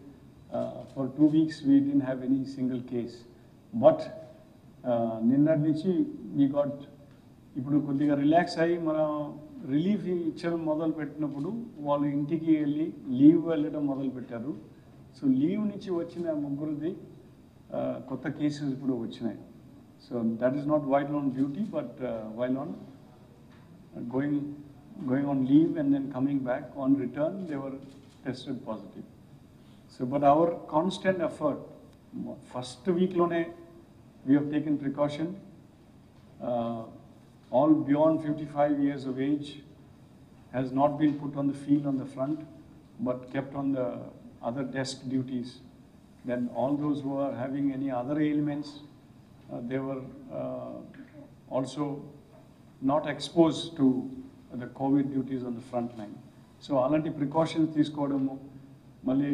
for 2 weeks we didn't have any single case. But నిన్నటి నుంచి we got ఇప్పుడు కొద్దిగా relax అయ్యి మనం relief ఇచ్చడం మొదలు పెట్టినప్పుడు వాళ్ళు ఇంటికి వెళ్ళి లీవ్ వెళ్ళడం మొదలు పెట్టారు. సో లీవ్ నుంచి వచ్చిన ముగ్గురిది కొత్త కేసెస్ ఇప్పుడు వచ్చినాయి. So that is not while on duty but while on going on leave and then coming back on return they were tested positive. So but our constant effort, first week lone we have taken precaution. All beyond 55 years of age has not been put on the field on the front, but kept on the other desk duties. Then all those who are having any other ailments, they were also not exposed to the COVID duties on the front line. So alanti precautions తీసుకోవడము, మళ్ళీ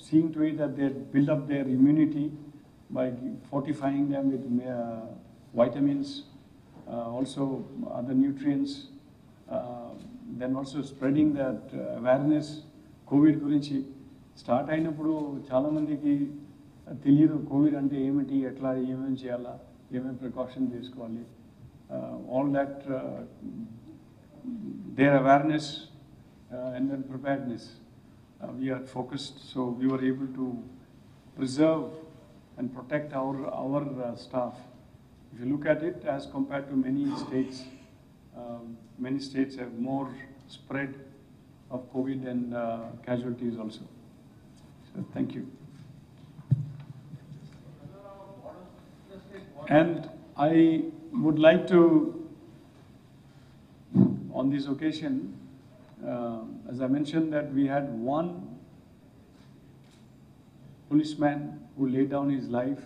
seeing to it that they build up their immunity by fortifying them with vitamins, also other nutrients, then also spreading that awareness. COVID గురించి start అయినప్పుడు చాలామందికి తెలియదు Covid అంటే ఏమిటి, ఎట్లా ఏమేమి చేయాలా, ఏమేమి ప్రికాషన్ తీసుకోవాలి. All that, their awareness and then preparedness, we are focused, so we were able to preserve and protect our staff. If you look at it, as compared to many states have more spread of COVID and casualties also. So thank you. And I would like to, on this occasion, as I mentioned that we had one policeman who laid down his life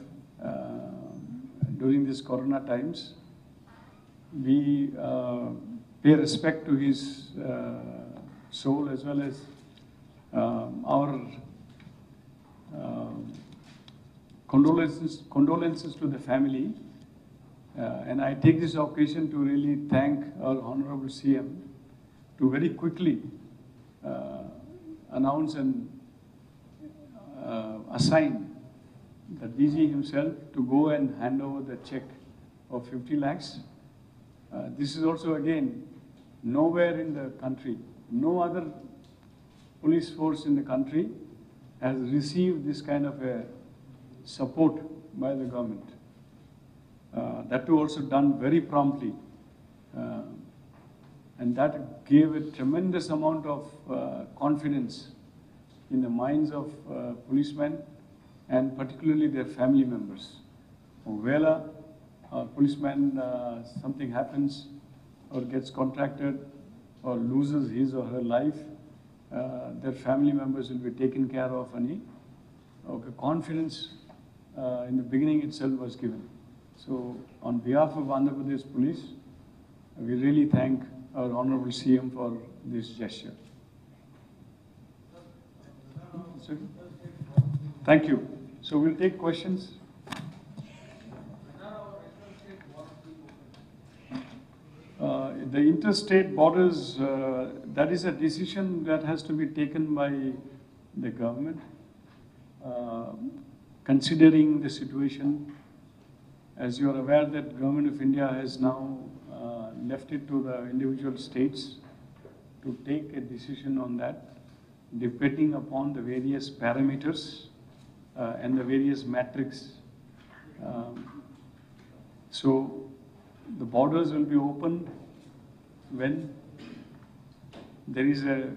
during this corona times. We pay respect to his soul as well as our condolences to the family. And I take this occasion to really thank our Honorable CM to very quickly announce and assign the DG himself to go and hand over the check of 50 lakhs. This is also again nowhere in the country, no other police force in the country has received this kind of a support by the government. That too also done very promptly, and that gave a tremendous amount of confidence in the minds of policemen and particularly their family members. When a policeman something happens or gets contracted or loses his or her life, their family members will be taken care of, and confidence in the beginning itself was given. So on behalf of Andhra Pradesh Police, we really thank our Honorable CM for this gesture. Thank you. So we'll take questions. The interstate borders, that is a decision that has to be taken by the government, considering the situation. As you are aware that Government of India has now left it to the individual states to take a decision on that, depending upon the various parameters and the various metrics. So the borders will be opened when there is a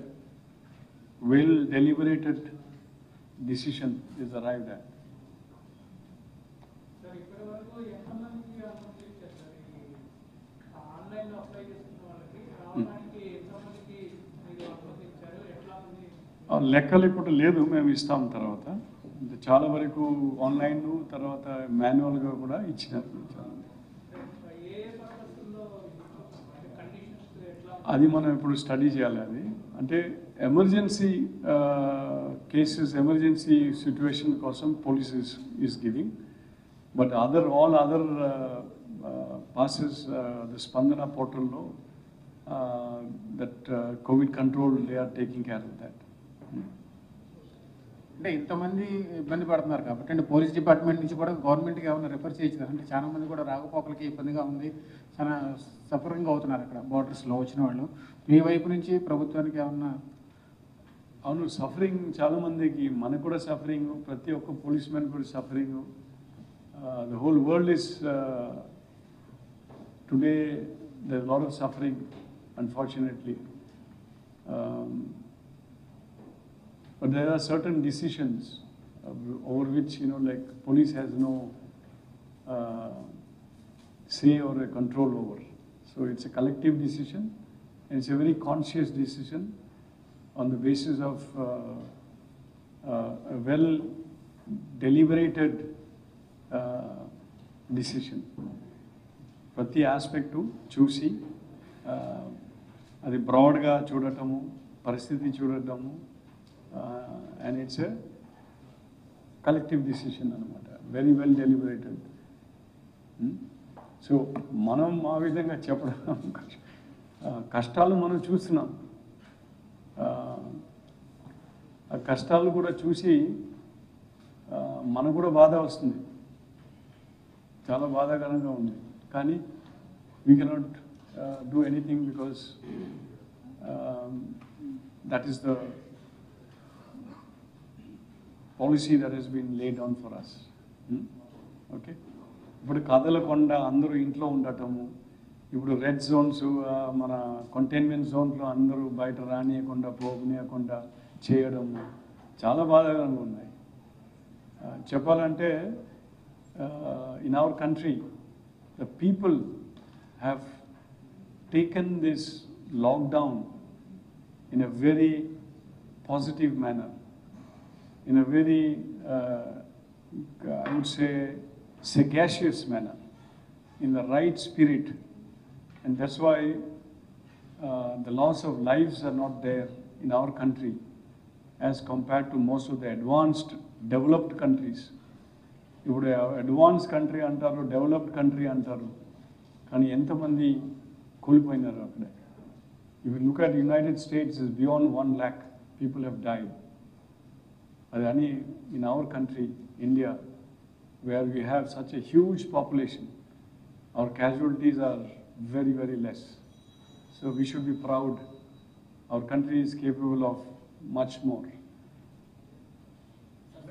well deliberated decision is arrived at. Sir ఇప్పటి వరకు ఎంతమందికి amount ఇచ్చారు sir? ఈ ఆన్లైన్లో apply చేసుకున్న వాళ్ళకి రావడానికి ఎంతమందికి మీరు అనుమతి ఇచ్చారు? ఎట్లా ఉంది? లెక్కలు ఇప్పుడు లేదు, మేము ఇస్తాం తర్వాత. అంటే చాలా వరకు ఆన్లైన్ తర్వాత మాన్యువల్గా కూడా ఇచ్చినారు చాలా. ఏ పర్పస్లో కండిషన్స్ ఎట్లా? అది మనం ఇప్పుడు స్టడీ చేయాలి. అది అంటే ఎమర్జెన్సీ కేసెస్, ఎమర్జెన్సీ సిచ్యువేషన్ కోసం police is giving, but all other passes the Spandana portal law, that COVID control, they are taking care of that. అంటే ఇంతమంది ఇబ్బంది పడుతున్నారు కాబట్టి అంటే పోలీస్ డిపార్ట్మెంట్ నుంచి కూడా గవర్నమెంట్కి ఏమైనా రిఫర్ చేయొచ్చు కదా? అంటే చాలా మంది కూడా రాకపోకలకి ఇబ్బందిగా ఉంది, చాలా సఫరింగ్ అవుతున్నారు అక్కడ బోర్డర్స్లో వచ్చిన వాళ్ళు. మీ వైపు నుంచి ప్రభుత్వానికి ఏమన్నా? అవును, సఫరింగ్ చాలా మందికి, మనకు కూడా సఫరింగ్, ప్రతి ఒక్క పోలీస్ మ్యాన్ కూడా suffering. The whole world is today there lot of suffering unfortunately. But there are certain decisions over which, like police has no say or a control over. So it's a collective decision, and it's a very conscious decision on the basis of a well deliberated decision. ప్రతి aspect చూసి అది బ్రాడ్గా చూడటము, పరిస్థితి చూడటము, and it's a collective decision అనమాట, very well డెలిబరేటెడ్. So మనం ఆ విధంగా చెప్పడం, కష్టాలు మనం చూస్తున్నాం, ఆ కష్టాలు కూడా చూసి మనకు కూడా బాధ వస్తుంది, చాలా బాధాకరంగా ఉంది. కానీ we cannot do anything because that is the policy that has been laid down for us. Okay. ఇప్పుడు కదలకొండ అందరూ ఇంట్లో ఉండటము, ఇప్పుడు రెడ్ జోన్స్, మన కంటైన్మెంట్ జోన్లో అందరూ బయట రానియకుండా పోనీయకుండా చేయడము చాలా బాధాకరంగా ఉన్నాయి. చెప్పాలంటే in our country the people have taken this lockdown in a very positive manner, in a very, I would say, sagacious manner, in the right spirit. And that's why the loss of lives are not there in our country as compared to most of the advanced, developed countries. ఇప్పుడు advance country అంటారు, developed country అంటారు, కానీ ఎంతమంది కూలిపోయినారు అక్కడే. If you look at the United States, is beyond 1 lakh people have died. Adani, in our country, India, where we have such a huge population, our casualties are very, very less. So we should be proud. Our country is capable of much more.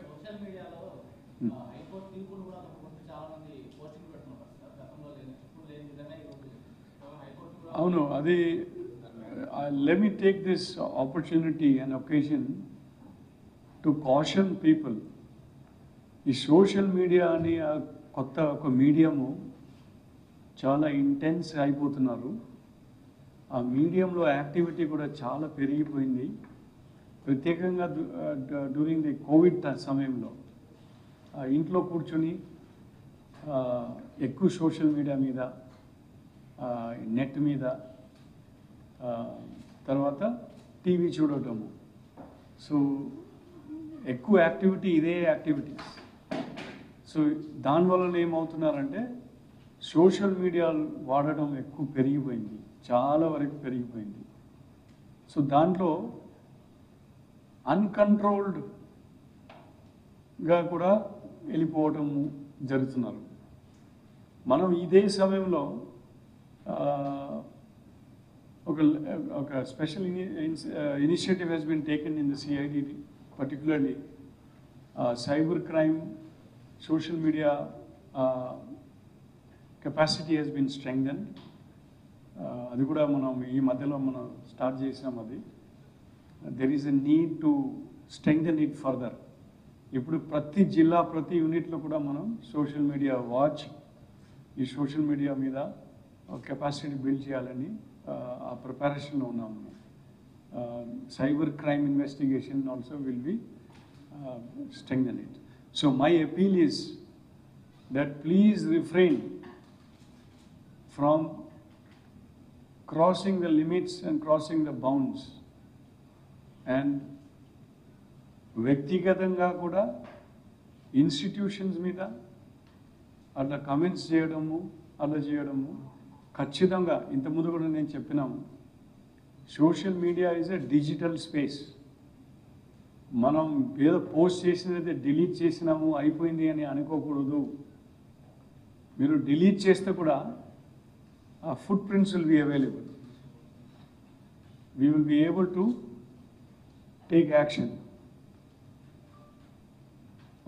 Social మీడియాలో high court తీర్పును కూడా చాలా మంది posting పెడుతున్నారు sir. గతంలో ఇప్పుడు లేని విధంగా హైకోర్టు కూడా. అవును, అది let me take this opportunity and occasion to caution people. ఈ సోషల్ మీడియా అని కొత్త ఒక మీడియము చాలా ఇంటెన్స్ అయిపోతున్నారు. ఆ మీడియంలో యాక్టివిటీ కూడా చాలా పెరిగిపోయింది. ప్రత్యేకంగా డ్యూరింగ్ ది కోవిడ్ సమయంలో ఇంట్లో కూర్చొని ఎక్కువ సోషల్ మీడియా మీద, నెట్ మీద, తర్వాత టీవీ చూడటము. సో ఎక్కువ యాక్టివిటీ ఇదే యాక్టివిటీస్. సో దానివల్ల ఏమవుతున్నారంటే సోషల్ మీడియా వాడటం ఎక్కువ పెరిగిపోయింది, చాలా వరకు పెరిగిపోయింది. సో దాంట్లో అన్కంట్రోల్డ్గా కూడా వెళ్ళిపోవటం జరుగుతున్నారు. మనం ఇదే సమయంలో ఒక special initiative has been taken in the CID, particularly cyber crime, social media capacity has been strengthened. అది కూడా మనం ఈ మధ్యలో మనం స్టార్ట్ చేసాం. అది there is a need to strengthen it further. ఇప్పుడు ప్రతి జిల్లా ప్రతి యూనిట్లో కూడా మనం సోషల్ మీడియా వాచ్, ఈ సోషల్ మీడియా మీద కెపాసిటీ బిల్డ్ చేయాలని ఆ ప్రిపరేషన్లో ఉన్నాము. Cyber crime investigation also will be strengthen it. So my appeal is that please refrain from crossing the limits and crossing the bounds. And వ్యక్తిగతంగా కూడా institutions మీద అట్లా కమెంట్స్ చేయడము అలా చేయడము ఖచ్చితంగా ఇంతకుముందు కూడా నేను చెప్పినాము. Social media is a digital space. మనం ఏదో పోస్ట్ చేసినది డిలీట్ చేసినాము అయిపోయింది అని అనుకోకూడదు. మీరు డిలీట్ చేస్తే కూడా ఆ foot prints will be available. We will be able to take action.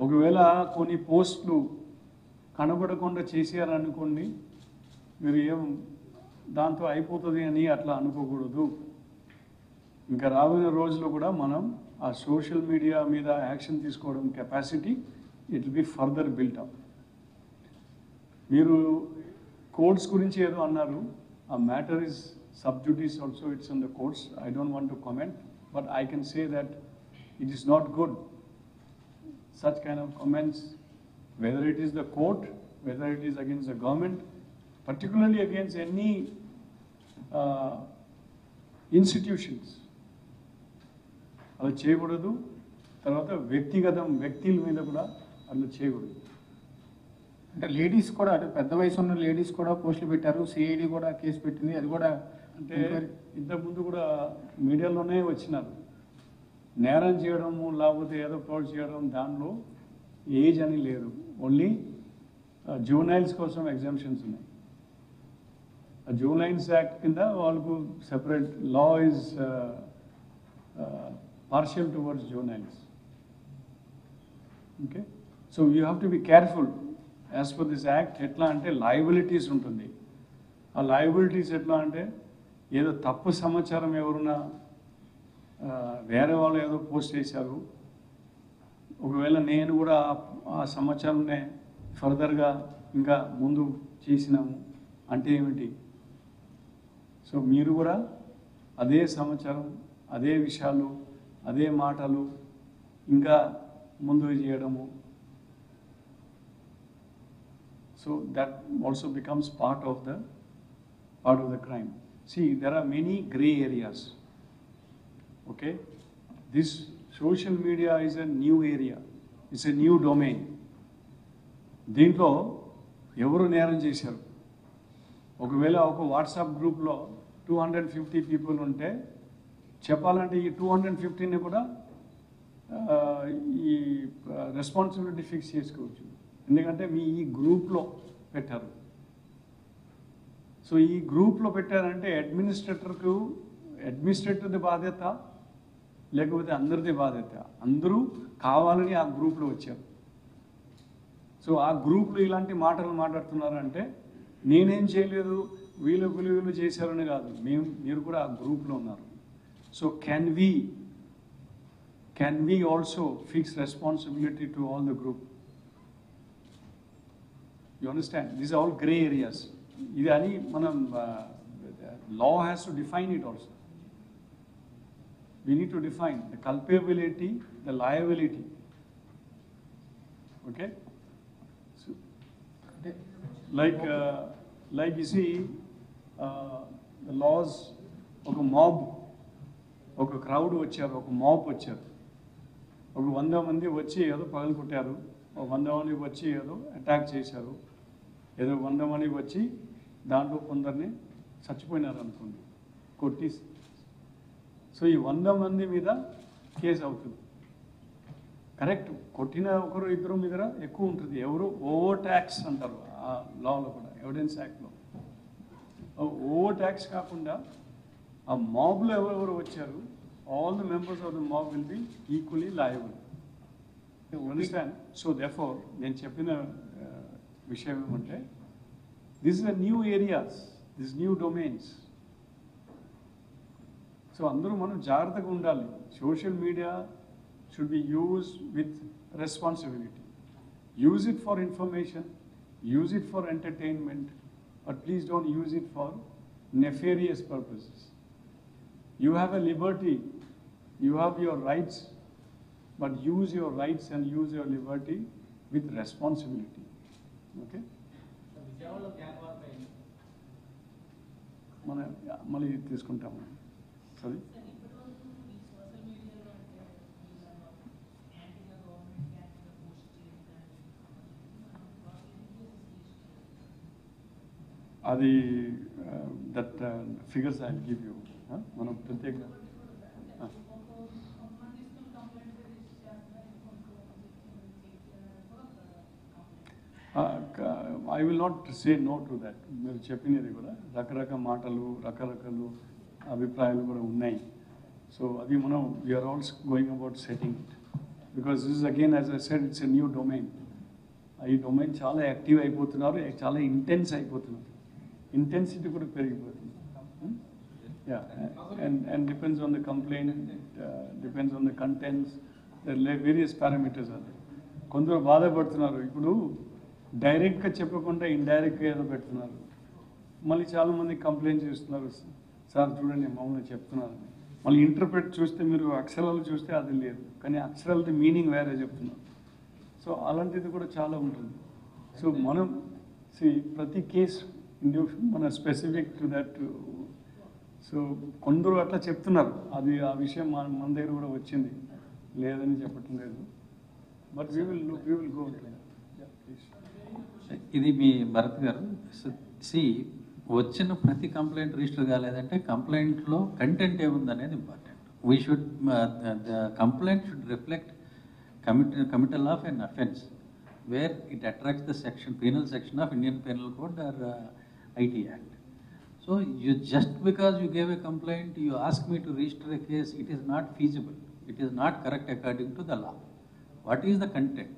ఒకవేళ కొన్ని పోస్టులు కనబడకుండా చేసేయాలనుకోండి, మీరు దాంతో అయిపోతుంది అని అట్లా అనుకోకూడదు. ఇంకా రాబోయే రోజుల్లో కూడా మనం ఆ సోషల్ మీడియా మీద యాక్షన్ తీసుకోవడం capacity it will be further built up. మీరు కోర్ట్స్ గురించి ఏదో అన్నారు, ఆ matter is sub జుడిస్ also, it's on the courts. I don't want to comment, but I can say that it is not good such kind of comments, whether it is the court, whether it is against the government, particularly against any institutions. అలా చేయకూడదు. తర్వాత వ్యక్తుల మీద కూడా అలా చేయకూడదు. అంటే ladies కూడా, అంటే పెద్ద వయసు ఉన్న లేడీస్ కూడా పోస్టులు పెట్టారు, సిఐడి కూడా కేసు పెట్టింది. అది కూడా అంటే ఇంతకుముందు కూడా మీడియాలోనే వచ్చినారు. నేరం చేయడము లేకపోతే ఏదో ఫ్రాడ్ చేయడం దానిలో ఏజ్ అని లేదు. ఓన్లీ జూనైల్స్ కోసం ఎగ్జామ్షన్స్ ఉన్నాయి. ఆ జూనైల్స్ యాక్ట్ కింద వాళ్ళకు separate law is partial towards juveniles. Okay, so you have to be careful as per this act. ఎట్లా అంటే లయబిలిటీస్ ఉంటుంది. ఆ లయబిలిటీస్ ఎట్లా అంటే ఏదో తప్పు సమాచారం ఎవరున్నా వేరే వాళ్ళు ఏదో పోస్ట్ చేశారు, ఒకవేళ నేను కూడా ఆ సమాచారాన్ని ఫర్దర్గా ఇంకా ముందు చేసినాము అంటే ఏమిటి? సో మీరు కూడా అదే సమాచారం, అదే విషయాలు, అదే మాటలు ఇంకా ముందు చేయడము. So that also becomes part of the crime. See, there are many gray areas. Okay, this social media is a new area, it's a new domain. దీంట్లో ఎవరు నేరం చేశారు? ఒకవేళ ఒక వాట్సాప్ గ్రూప్లో 250 పీపుల్ ఉంటే చెప్పాలంటే ఈ 250ని కూడా ఈ రెస్పాన్సిబిలిటీ ఫిక్స్ చేసుకోవచ్చు. ఎందుకంటే మీ ఈ గ్రూప్లో పెట్టారు. సో ఈ గ్రూప్లో పెట్టారంటే అడ్మినిస్ట్రేటర్ది బాధ్యత లేకపోతే అందరిది బాధ్యత? అందరూ కావాలని ఆ గ్రూప్లో వచ్చారు. సో ఆ గ్రూప్లో ఇలాంటి మాటలు మాట్లాడుతున్నారంటే నేనేం చేయలేదు, వీళ్ళు చేశారని కాదు, మీరు కూడా ఆ గ్రూప్లో ఉన్నారు. So can we also fix responsibility to all the group? You understand? These all grey areas. ఇది అని మనం law has to define it also. We need to define the culpability, the liability. Okay? So, like you see, the laws, ఒక mob, ఒక crowd వచ్చారు, ఒక mob వచ్చారు, ఒక 100 మంది వచ్చి ఏదో పగలు కొట్టారు, ఒక 100 మంది వచ్చి ఏదో అటాక్ చేశారు, ఏదో 100 మంది వచ్చి దాంట్లో కొందరిని చచ్చిపోయినారు అనుకోండి, కొట్టి. సో ఈ 100 మంది మీద కేసు అవుతుంది. కరెక్ట్, కొట్టిన ఒకరు ఇద్దరు మీద ఎక్కువ ఉంటుంది. ఎవరు ఓవర్ ట్యాక్స్ అంటారు ఆ లాలో కూడా, ఎవిడెన్స్ యాక్ట్లో. ఓవర్ ట్యాక్స్ కాకుండా ఆ మాబ్లో ఎవరెవరు వచ్చారు, all the members of the mob will be equally liable. Understand? So therefore నేను చెప్పిన విషయం ఏమంటే, this is the new areas, these new domains. So అందరూ మనం జాగ్రత్తగా ఉండాలి. Social media should be use with responsibility. Use it for information, use it for entertainment, but please don't use it for nefarious purposes. You have a liberty, you have your rights, but use your rights and use your liberty with responsibility. Okay? విజయవాడలో gang war పై మళ్ళీ తీసుకుంటాము. Sorry, sir ఇప్పటివరకు ఈ social మీడియాలో అంటే యాంటీగా government యాంటీగా post చేయడం అది that figures I give you. మనం ప్రత్యేకంగా I will not say no to that. మీరు చెప్పినది కూడా రకరకాల మాటలు, రకరకాల అభిప్రాయాలు కూడా ఉన్నాయి. సో అది మనం we are also going about setting it, because this is again as I said it's a new domain. ఈ డొమైన్ చాలా యాక్టివ్ అయిపోతున్నారు, చాలా ఇంటెన్స్ అయిపోతున్నారు, ఇంటెన్సిటీ కూడా పెరిగిపోతుంది. And depends on the complaint, depends on the contents, there are various parameters are there. కొందరు బాధపడుతున్నారు, ఇప్పుడు డైరెక్ట్గా చెప్పకుండా ఇండైరెక్ట్గా ఏదో పెడుతున్నారు. మళ్ళీ చాలామంది కంప్లైంట్ చేస్తున్నారు, సార్ చూడండి మమ్మల్ని చెప్తున్నారు. మళ్ళీ ఇంటర్ప్రెట్ చూస్తే మీరు అక్షరాలు చూస్తే అది లేదు, కానీ అక్షరాలది మీనింగ్ వేరే చెప్తున్నారు. సో అలాంటిది కూడా చాలా ఉంటుంది. సో మనం ప్రతి కేసు మన స్పెసిఫిక్ టు దట్. సో కొందరు అట్లా చెప్తున్నారు, అది ఆ విషయం మన దగ్గర కూడా వచ్చింది, లేదని చెప్పటం లేదు. But we will go to that. ఇది మీ భరత్ గారు. సి వచ్చిన ప్రతి కంప్లైంట్ రిజిస్టర్ కాలేదంటే కంప్లైంట్లో కంటెంట్ ఏముందనేది important. We should the complaint should reflect committal of an offence where it attracts the penal section of Indian Penal Code or IT Act. So you just because you gave a complaint, you ask me to register a case, it is not feasible. It is not correct according to the law. What is the content?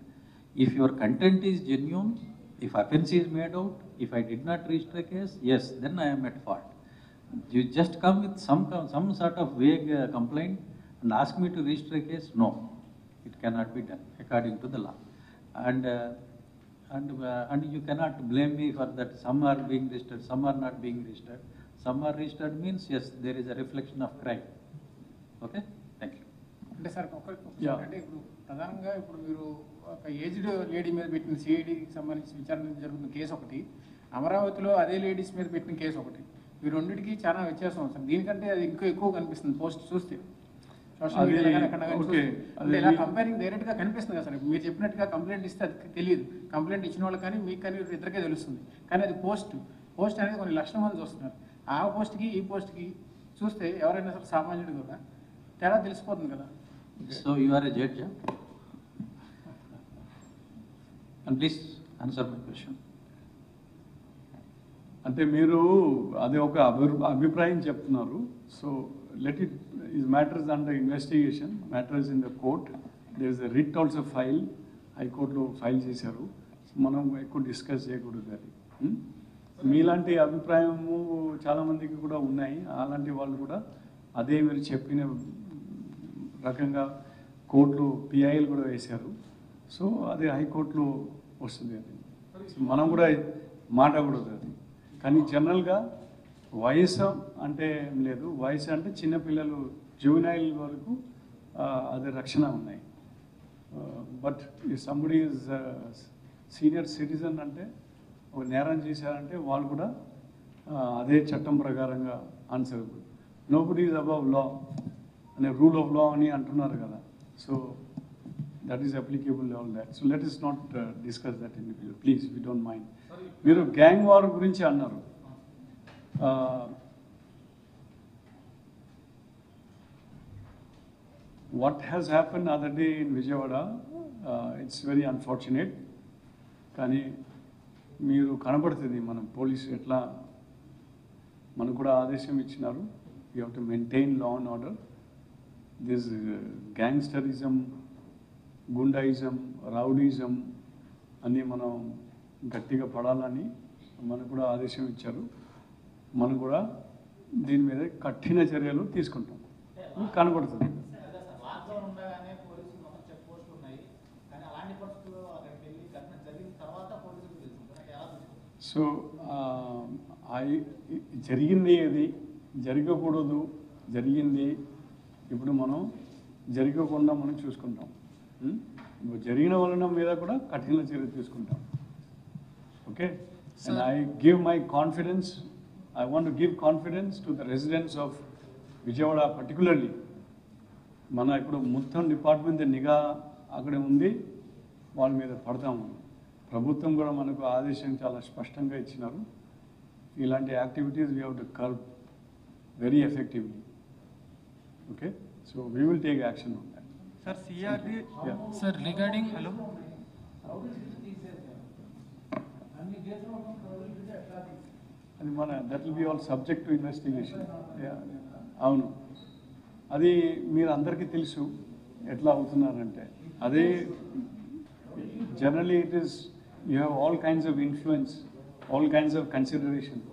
If your content is genuine, if offence is made out, if I did not register a case, yes, then I am at fault. You just come with some sort of vague complaint and ask me to register a case, no. It cannot be done according to the law, and you cannot blame me for that. Some are being registered, some are not being registered. Some are registered means yes, there is a reflection of crime. Okay, thank you. అంటే sir అంటే ఇప్పుడు ప్రధానంగా ఇప్పుడు మీరు ఒక aged lady మీద పెట్టిన సిఐడికి సంబంధించి విచారణ జరుగుతున్న కేసు ఒకటి, అమరావతిలో అదే లేడీస్ మీద పెట్టిన కేసు ఒకటి, ఈ రెండింటికి చాలా వ్యత్యాసం వస్తుంది. దీనికంటే అది ఇంకా ఎక్కువ కనిపిస్తుంది పోస్ట్ చూస్తే. సోషల్ మీడియాలో ఇలా కంపేరింగ్ డైరెక్ట్గా కనిపిస్తుంది కదా సార్. మీరు చెప్పినట్టుగా కంప్లైంట్ ఇస్తే అది తెలియదు, కంప్లైంట్ ఇచ్చిన వాళ్ళు కానీ మీకు కానీ ఇద్దరికే తెలుస్తుంది. కానీ అది పోస్ట్ అనేది కొన్ని లక్షల మంది చూస్తున్నారు. ఆ పోస్ట్కి ఈ పోస్ట్కి చూస్తే ఎవరైనా సరే సామాన్యుడు కూడా తేడా తెలిసిపోతుంది కదా. So you are a judge, yeah? And please answer my question. అంటే మీరు అది ఒక అభిప్రాయం చెప్తున్నారు. So let it is matters under investigation, matters in the court. There is a writ also file, high court లో ఫైల్ చేశారు. మనం ఎక్కువ డిస్కస్ చేయకూడదు అది. మీలాంటి అభిప్రాయము చాలా మందికి కూడా ఉన్నాయి. అలాంటి వాళ్ళు కూడా అదే మీరు చెప్పిన రకంగా కోర్టులో పిఐలు కూడా వేశారు. సో అది హైకోర్టులో వస్తుంది. అది మనం కూడా మాట్లాడకూడదు అది. కానీ జనరల్గా వయసు అంటే ఏం లేదు, వయసు అంటే చిన్నపిల్లలు జూనైల్ వరకు అది రక్షణ ఉన్నాయి. బట్ ఈ సంబడి ఈజ్ సీనియర్ సిటిజన్ అంటే ఒక నేరం చేశారంటే వాళ్ళు కూడా అదే చట్టం ప్రకారంగా answerable. Nobody is above law అనే రూల్ ఆఫ్ లా అని అంటున్నారు కదా. So that is applicable all that. So let us not discuss that individual please, we don't mind. మీరు గ్యాంగ్ వార్ గురించి అన్నారు. What has happened other day in Vijayawada, it's very unfortunate. కానీ మీరు కనబడుతుంది మన పోలీసు ఎట్లా మనకు కూడా ఆదేశం ఇచ్చినారు. You have to maintain law and order. This gangsterism, goondaism, rowdyism అన్నీ మనం గట్టిగా పడాలని మనకు కూడా ఆదేశం ఇచ్చారు. మనం కూడా దీని మీద కఠిన చర్యలు తీసుకుంటాం. కనబడుతుంది. అదే సార్ లాక్డౌన్ ఉండగానే పోలీసులు మొత్తం చెక్ పోస్టులు ఉన్నాయి, కానీ అలాంటి పరిస్థితుల్లో అక్కడికి వెళ్ళి ఘటన జరిగిన తర్వాత పోలీసులకు తెలుస్తుంది ఎలా తెలుస్తుంది? సో జరిగింది ఏది జరగకూడదు, జరిగింది ఇప్పుడు మనం జరగకుండా మనం చూసుకుంటాం. జరిగిన వలన మీద కూడా కఠిన చర్య తీసుకుంటాం. Okay, and I give my confidence, I want to give confidence to the residents of Vijayawada particularly. మన ఇప్పుడు మొత్తం డిపార్ట్మెంట్ నిఘా అక్కడే ఉంది, వాళ్ళ మీద పడతాము. ప్రభుత్వం కూడా మనకు ఆదేశం చాలా స్పష్టంగా ఇచ్చినారు. ఇలాంటి activities we have to curb very effectively. Okay, so we will take action on that. Sir, CRD. Yeah. Sir, regarding hello. అది మన that will be all subject to investigation. అవును, అది మీరు అందరికీ తెలుసు ఎట్లా అవుతున్నారంటే. అదే generally it is you have all kinds of influence, all kinds of consideration.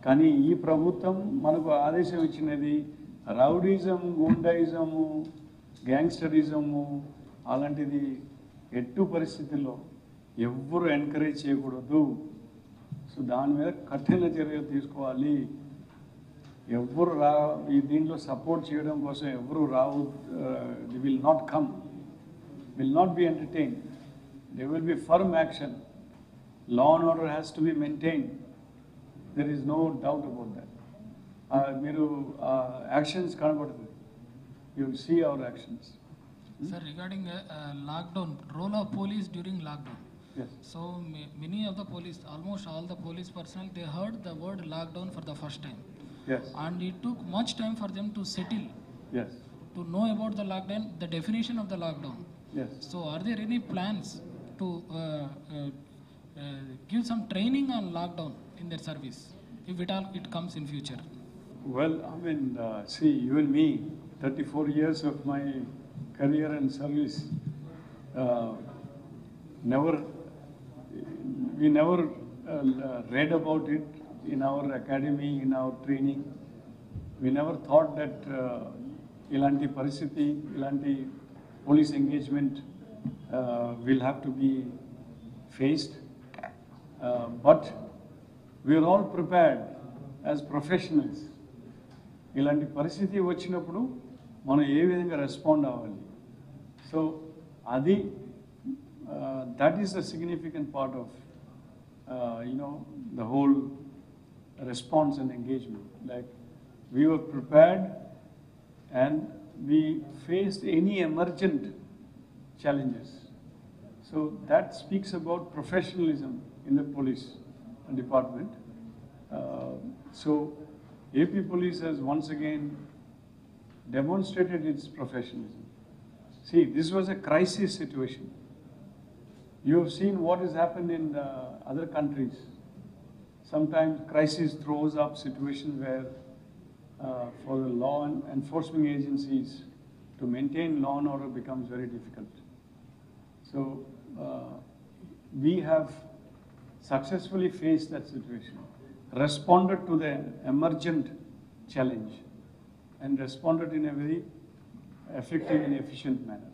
కానీ ఈ ప్రభుత్వం మనకు ఆదేశం ఇచ్చినది రౌడీజం, గుండాయిజము, గ్యాంగ్స్టరిజము అలాంటిది ఎట్టు పరిస్థితుల్లో ఎవ్వరు ఎంకరేజ్ చేయకూడదు. సో దాని మీద కఠిన చర్యలు తీసుకోవాలి. ఎవ్వరు ఈ దీంట్లో సపోర్ట్ చేయడం కోసం ఎవరు రావు. They will not come, will not be entertain. They will be firm action. Law and order has to be maintain. There is no doubt about that. మీరు యాక్షన్స్ కనబడుతుంది. You will see our actions. Sir, regarding lockdown, role of police during lockdown. Yes. So many of the police, almost all the police personnel, they heard the word lockdown for the first time. Yes. And it took much time for them to settle, Yes. to know about the lockdown, the definition of the lockdown. Yes. So are there any plans to give some training on lockdown in their service, if it comes in future? Well, I mean, see, you and me, 34 years of my career and service, we never read about it in our academy, in our training. We never thought that ilanti paristhiti, ilanti police engagement will have to be faced. But we are all prepared as professionals. ఇలాంటి పరిస్థితి వచ్చినప్పుడు మనం ఏ విధంగా respond అవ్వాలి. So అది that is the significant part of the whole response and engagement. Like we were prepared and we faced any emergent challenges. So that speaks about professionalism in the police department. So AP Police has once again demonstrated its professionalism. See, this was a crisis situation. You have seen what has happened in other countries. Sometimes crisis throws up situations where for the law enforcement agencies to maintain law and order becomes very difficult. So we have successfully faced that situation, responded to the emergent challenge, and responded in a very effective and efficient manner.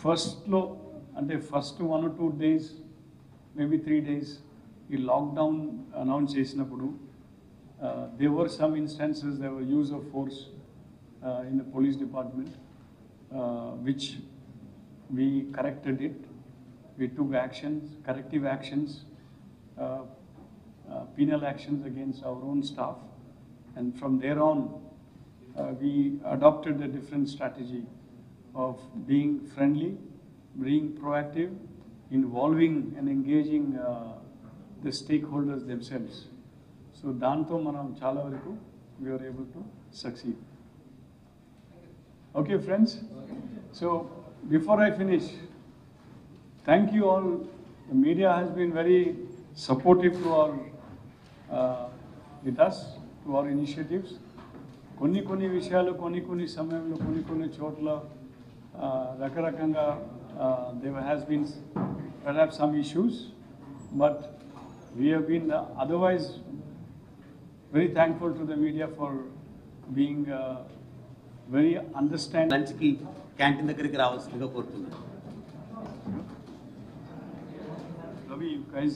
First 1 or 2 days, maybe 3 days, ఈ lockdown announce చేసినప్పుడు there were some instances, there were use of force in the police department, which we corrected it. We took actions, corrective actions, penal actions against our own staff, and from there on we adopted a different strategy of being friendly, being proactive, involving and engaging the stakeholders themselves. So దాంతో మనం చాలా వరకు we were able to succeed. Okay, friends. So before I finish, thank you all. The media has been very supportive to our, with us, to our initiatives. కొన్ని విషయాలు కొన్ని సమయంలో కొన్ని చోట్ల రకరకంగా there has been perhaps some issues, but we have been otherwise very thankful to the media for being very understanding. లంచ్కి canteen దగ్గరికి రావాల్సిందిగా కోరుతున్నాను. Ravi, you guys